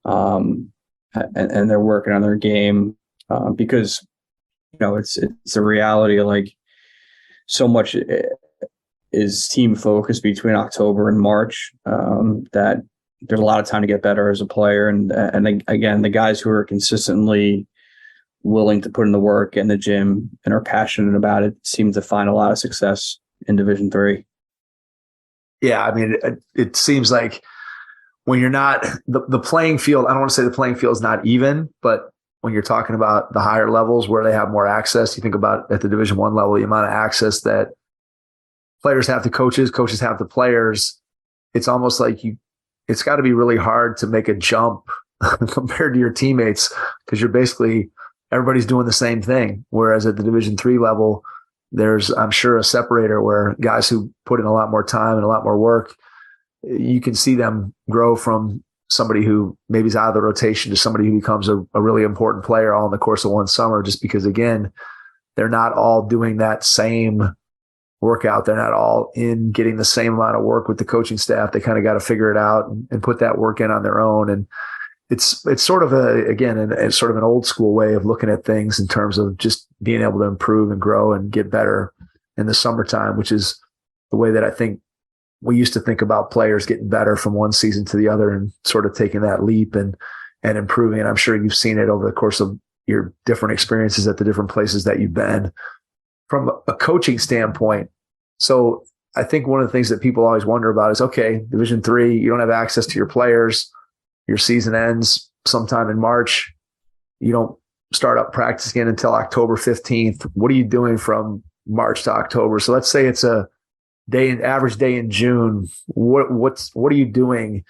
and they're working on their game, because it's a reality. Like so much is team focus between October and March, that there's a lot of time to get better as a player. And again, the guys who are consistently willing to put in the work in the gym and are passionate about it seem to find a lot of success in Division III. Yeah, I mean, it seems like when you're not the playing field, I don't want to say the playing field is not even, but when you're talking about the higher levels where they have more access, you think about at the Division I level, the amount of access that players have to coaches, coaches have to players. It's almost like it's got to be really hard to make a jump compared to your teammates because everybody's doing the same thing. Whereas at the Division III level, there's, I'm sure, a separator where guys who put in a lot more time and a lot more work, you can see them grow from somebody who maybe is out of the rotation to somebody who becomes a really important player all in the course of one summer, just because, again, they're not all doing that same workout. They're not all in getting the same amount of work with the coaching staff. They kind of got to figure it out and put that work in on their own. And it's sort of it's sort of an old school way of looking at things in terms of just being able to improve and grow and get better in the summertime, which is the way that I think we used to think about players getting better from one season to the other and sort of taking that leap and improving. And I'm sure you've seen it over the course of your different experiences at the different places that you've been from a coaching standpoint. So I think one of the things that people always wonder about is, okay, Division III, you don't have access to your players. Your season ends sometime in March. You don't start up practice again until October 15th. What are you doing from March to October? So let's say it's a average day in June. What are you doing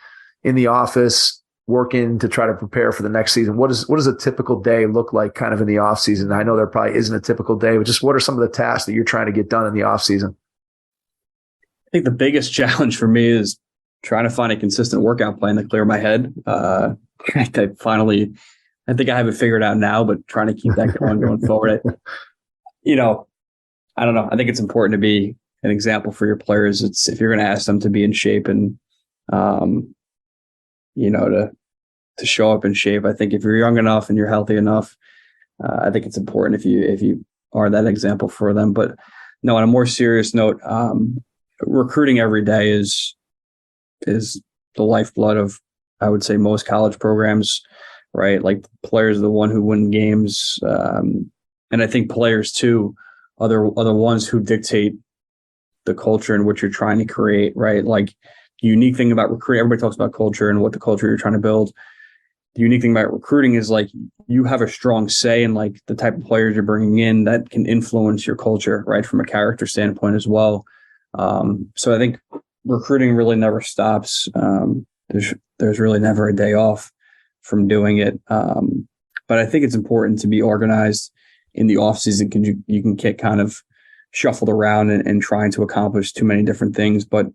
in the office working to try to prepare for the next season? What does a typical day look like kind of in the off season? I know there probably isn't a typical day, but just what are some of the tasks that you're trying to get done in the off season? I think the biggest challenge for me is trying to find a consistent workout plan to clear my head. I think I have it figured out now, but trying to keep that going forward. I don't know. I think it's important to be an example for your players. It's if you're going to ask them to be in shape and, to show up in shape. I think if you're young enough and you're healthy enough, I think it's important if you are that example for them. But no, on a more serious note, recruiting every day is the lifeblood of, I would say, most college programs, right? Like players are the one who win games. And I think players too are the ones who dictate the culture in which you're trying to create, right? Like the unique thing about recruiting, everybody talks about culture and what the culture you're trying to build. The unique thing about recruiting is like you have a strong say in like the type of players you're bringing in that can influence your culture, right? From a character standpoint as well. So I think recruiting really never stops. There's really never a day off from doing it. But I think it's important to be organized in the off season. You can get kind of shuffled around and trying to accomplish too many different things. But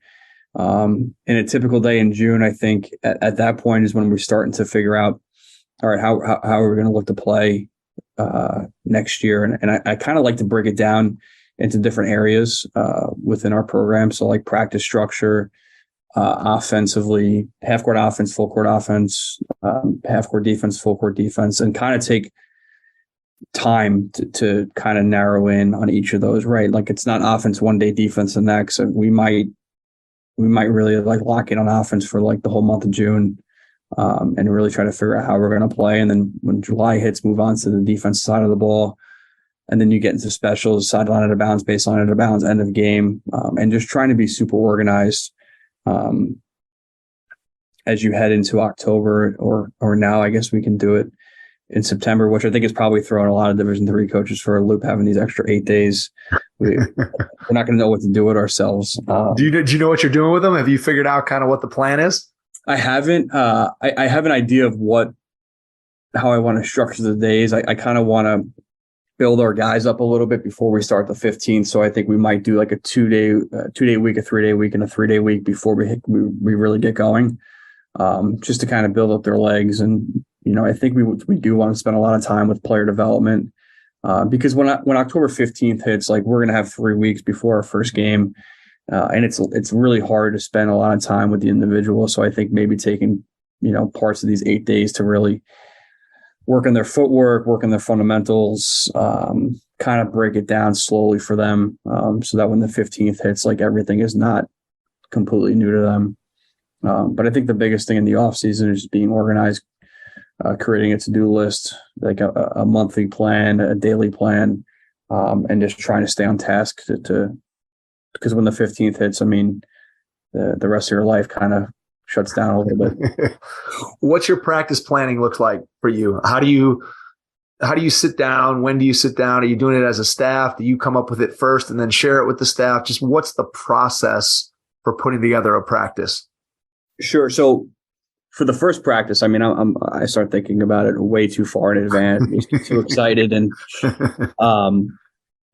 in a typical day in June, I think at that point is when we're starting to figure out, all right, how are we going to look to play next year? And I kind of like to break it down into different areas within our program. So like practice structure, offensively, half court offense, full court offense, half court defense, full court defense, and kind of take time to kind of narrow in on each of those, right? Like it's not offense one day, defense the next. And we might really like lock in on offense for like the whole month of June and really try to figure out how we're going to play. And then when July hits, move on to the defense side of the ball. And then you get into specials, sideline out of bounds, baseline out of bounds, end of game, and just trying to be super organized as you head into October or now. I guess we can do it in September, which I think is probably throwing a lot of Division III coaches for a loop, having these extra 8 days. We're not going to know what to do with ourselves. Do you know what you're doing with them? Have you figured out kind of what the plan is? I haven't. I have an idea of how I want to structure the days. I kind of want to build our guys up a little bit before we start the 15th. So I think we might do like a 2-day week, a 3-day week, and a 3-day week before we really get going, just to kind of build up their legs. And, I think we do want to spend a lot of time with player development because when October 15th hits, like we're going to have 3 weeks before our first game. And it's really hard to spend a lot of time with the individual. So I think maybe taking, parts of these 8 days to really work on their footwork, work on their fundamentals, kind of break it down slowly for them so that when the 15th hits, like everything is not completely new to them. But I think the biggest thing in the off season is being organized creating a to-do list, like a monthly plan, a daily plan, and just trying to stay on task because when the 15th hits, I mean, the rest of your life kind of shuts down a little bit. What's your practice planning look like for you? How do you sit down? When do you sit down? Are you doing it as a staff? Do you come up with it first and then share it with the staff? Just what's the process for putting together a practice? Sure. So for the first practice, I mean, I start thinking about it way too far in advance. I'm too excited, and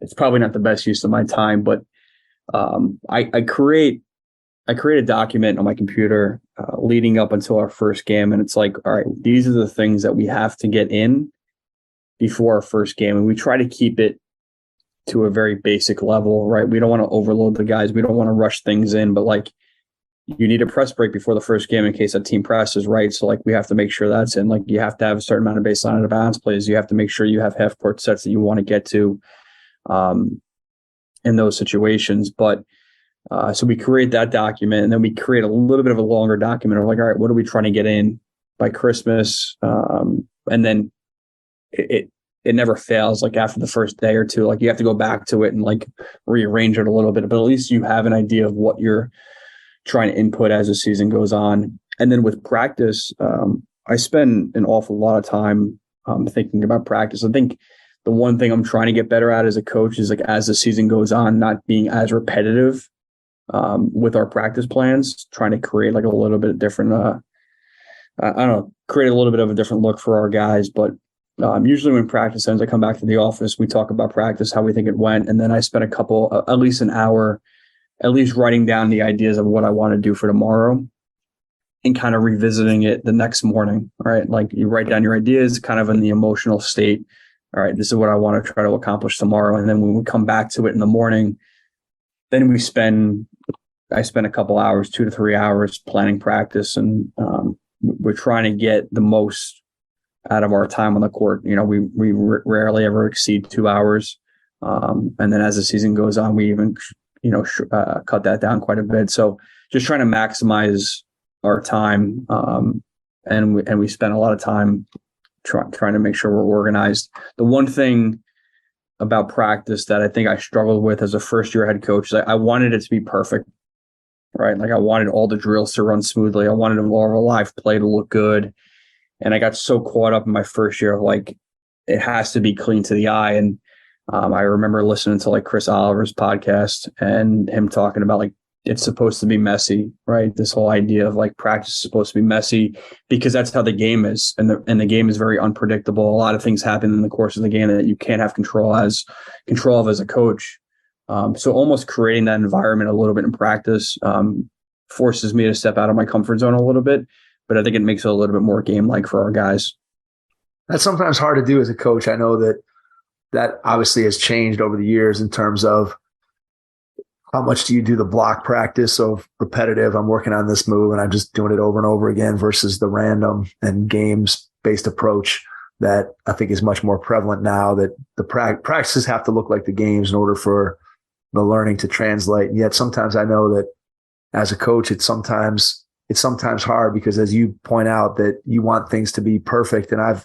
it's probably not the best use of my time. But I create a document on my computer leading up until our first game, and it's like, all right, these are the things that we have to get in before our first game, and we try to keep it to a very basic level, right? We don't want to overload the guys. We don't want to rush things in, but like, you need a press break before the first game in case a team presses, right? So like, we have to make sure that's in. Like, you have to have a certain amount of baseline and bounce plays. You have to make sure you have half court sets that you want to get to in those situations. But so we create that document, and then we create a little bit of a longer document of like, all right, what are we trying to get in by Christmas? And then it never fails. Like, after the first day or two, like, you have to go back to it and like rearrange it a little bit, but at least you have an idea of what you're trying to input as the season goes on. And then with practice, I spend an awful lot of time thinking about practice. I think the one thing I'm trying to get better at as a coach is like, as the season goes on, not being as repetitive with our practice plans, trying to create like a little bit different, I don't know, create a little bit of a different look for our guys. But usually when practice ends, I come back to the office, we talk about practice, how we think it went. And then I spend at least an hour, at least writing down the ideas of what I want to do for tomorrow and kind of revisiting it the next morning. All right. Like, you write down your ideas kind of in the emotional state. All right, this is what I want to try to accomplish tomorrow. And then when we come back to it in the morning, then I spend a couple hours, 2 to 3 hours planning practice. And we're trying to get the most out of our time on the court. You know, we rarely ever exceed 2 hours. And then as the season goes on, we even, cut that down quite a bit. So just trying to maximize our time. And we spend a lot of time trying to make sure we're organized. The one thing about practice that I think I struggled with as a first-year head coach is I wanted it to be perfect, right? Like, I wanted all the drills to run smoothly. I wanted all of our live play to look good. And I got so caught up in my first year of like, it has to be clean to the eye. And I remember listening to like Chris Oliver's podcast and him talking about like, it's supposed to be messy, right? This whole idea of like, practice is supposed to be messy because that's how the game is. And the game is very unpredictable. A lot of things happen in the course of the game that you can't have control of as a coach. So almost creating that environment a little bit in practice forces me to step out of my comfort zone a little bit, but I think it makes it a little bit more game-like for our guys. That's sometimes hard to do as a coach. I know that obviously has changed over the years in terms of how much do you do the block practice of repetitive, I'm working on this move and I'm just doing it over and over again, versus the random and games-based approach that I think is much more prevalent now, that the practices have to look like the games in order for the learning to translate. And yet sometimes I know that as a coach, it's sometimes hard because, as you point out, that you want things to be perfect. And I've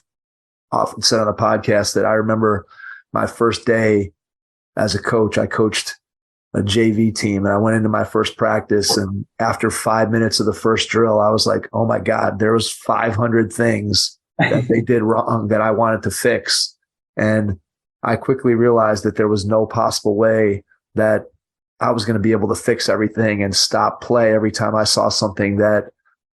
often said on the podcast that I remember my first day as a coach, I coached a JV team, and I went into my first practice, and after 5 minutes of the first drill, I was like, oh my God, there was 500 things that they did wrong that I wanted to fix. And I quickly realized that there was no possible way that I was going to be able to fix everything and stop play every time I saw something that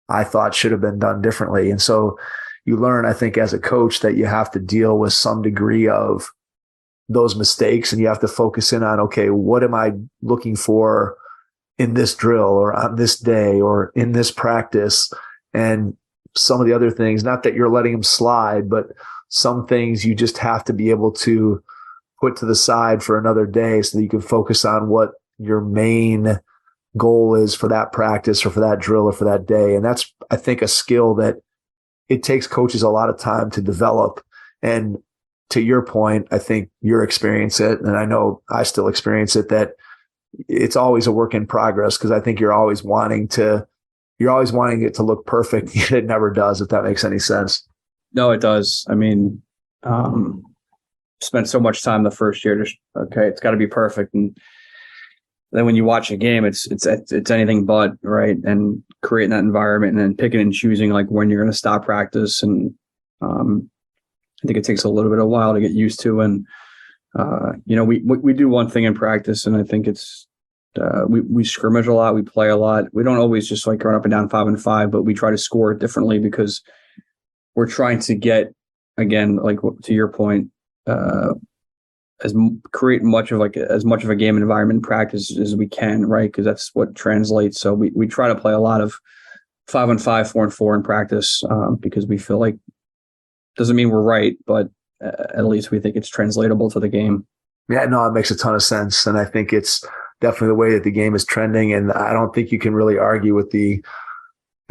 I thought should have been done differently. And so you learn, I think, as a coach, that you have to deal with some degree of those mistakes, and you have to focus in on, okay, what am I looking for in this drill or on this day or in this practice? And some of the other things, not that you're letting them slide, but some things you just have to be able to put to the side for another day so that you can focus on what your main goal is for that practice or for that drill or for that day. And that's, I think, a skill that it takes coaches a lot of time to develop. And to your point, I think you experience it, and I know I still experience it, that it's always a work in progress, because I think you're always wanting it to look perfect. It never does, if that makes any sense. No, it does. I mean, spent so much time the first year. Just okay, it's got to be perfect, and then when you watch a game, it's anything but, right. And creating that environment, and then picking and choosing like when you're going to stop practice, and I think it takes a little bit of a while to get used to. And we do one thing in practice, and I think it's we scrimmage a lot, we play a lot. We don't always just like run up and down 5-on-5, but we try to score it differently because we're trying to get, again, like to your point, create as much of a game environment in practice as we can, right? Because that's what translates. So we try to play a lot of 5-on-5, 4-on-4 in practice because we feel like, doesn't mean we're right, but at least we think it's translatable to the game. Yeah, no, it makes a ton of sense. And I think it's definitely the way that the game is trending. And I don't think you can really argue with the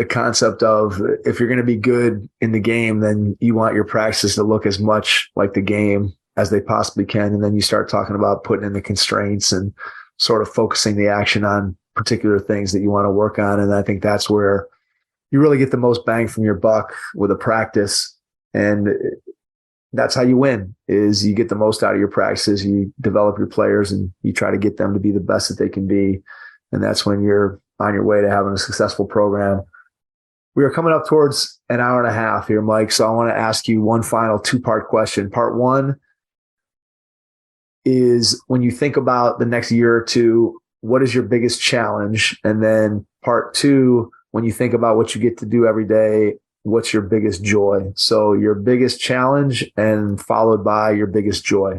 concept of, if you're going to be good in the game, then you want your practices to look as much like the game as they possibly can. And then you start talking about putting in the constraints and sort of focusing the action on particular things that you want to work on. And I think that's where you really get the most bang from your buck with a practice. And that's how you win, is you get the most out of your practices, you develop your players, and you try to get them to be the best that they can be. And that's when you're on your way to having a successful program. We are coming up towards an hour and a half here, Mike. So I want to ask you one final 2-part question. Part one is, when you think about the next year or two, what is your biggest challenge? And then part two, when you think about what you get to do every day, what's your biggest joy? So your biggest challenge, and followed by your biggest joy.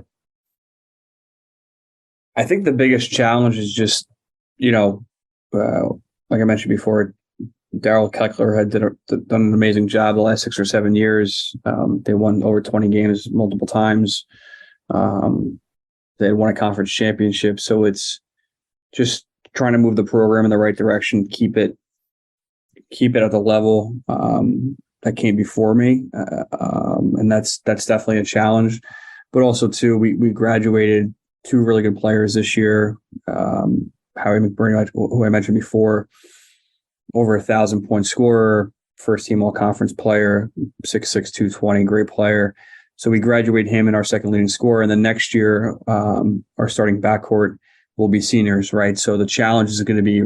I think the biggest challenge is just, like I mentioned before, Darryl Keckler had done an amazing job the last 6 or 7 years. They won over 20 games multiple times. They had won a conference championship. So it's just trying to move the program in the right direction, keep it at the level that came before me, and that's definitely a challenge. But also too, we graduated 2 really good players this year. Howie McBurney, who I mentioned before, over 1,000-point scorer, first team all conference player, 6'6", 220, great player. So we graduated him in our second leading scorer, and then next year our starting backcourt will be seniors, right? So the challenge is going to be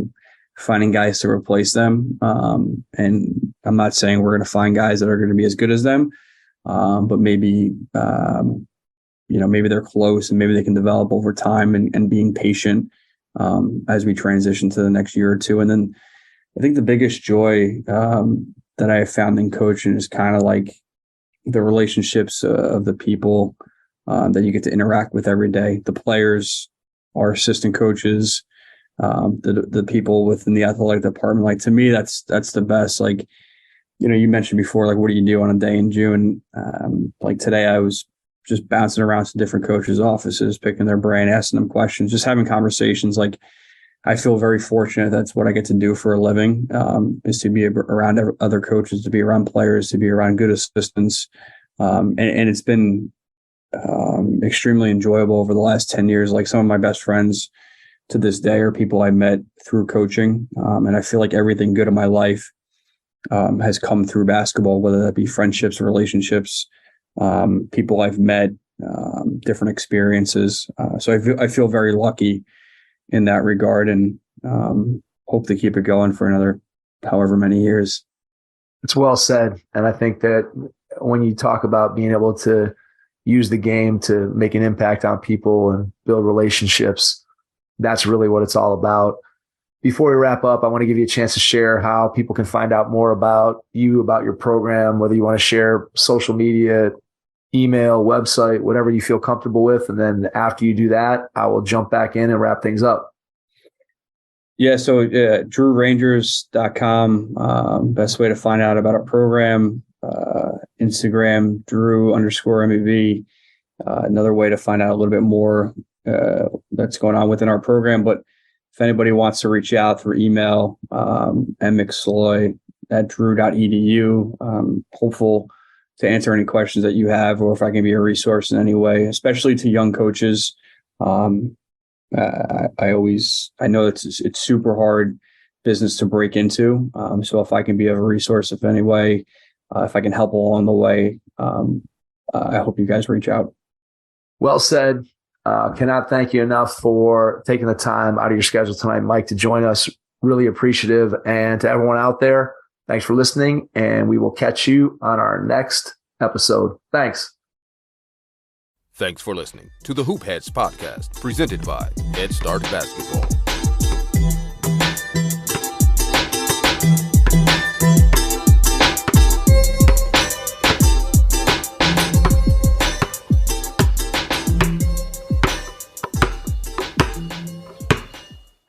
finding guys to replace them. And I'm not saying we're going to find guys that are going to be as good as them, but maybe, maybe they're close, and maybe they can develop over time, and being patient as we transition to the next year or two. And then I think the biggest joy that I have found in coaching is kind of like the relationships of the people that you get to interact with every day, the players, our assistant coaches, the people within the athletic department. Like, to me, that's the best. Like, you mentioned before, like, what do you do on a day in June? Like today, I was just bouncing around to different coaches' offices, picking their brain, asking them questions, just having conversations. Like, I feel very fortunate. That's what I get to do for a living, is to be around other coaches, to be around players, to be around good assistants. And it's been extremely enjoyable over the last 10 years. Like, some of my best friends to this day are people I met through coaching. And I feel like everything good in my life has come through basketball, whether that be friendships, relationships, people I've met, different experiences. So I feel very lucky in that regard, and hope to keep it going for another however many years. It's well said. And I think that when you talk about being able to use the game to make an impact on people and build relationships, that's really what it's all about. Before we wrap up, I want to give you a chance to share how people can find out more about you, about your program, whether you want to share social media, email, website, whatever you feel comfortable with. And then after you do that, I will jump back in and wrap things up. Yeah, so drewrangers.com, best way to find out about our program. Instagram, Drew_MEV, another way to find out a little bit more that's going on within our program. But if anybody wants to reach out through email, mcSloy@drew.edu, hopeful to answer any questions that you have, or if I can be a resource in any way, especially to young coaches. I know it's super hard business to break into. So if I can be of a resource in any way, if I can help along the way, I hope you guys reach out. Well said. Cannot thank you enough for taking the time out of your schedule tonight, Mike, to join us. Really appreciative. And to everyone out there, thanks for listening, and we will catch you on our next episode. Thanks. Thanks for listening to the Hoop Heads podcast, presented by Head Start Basketball.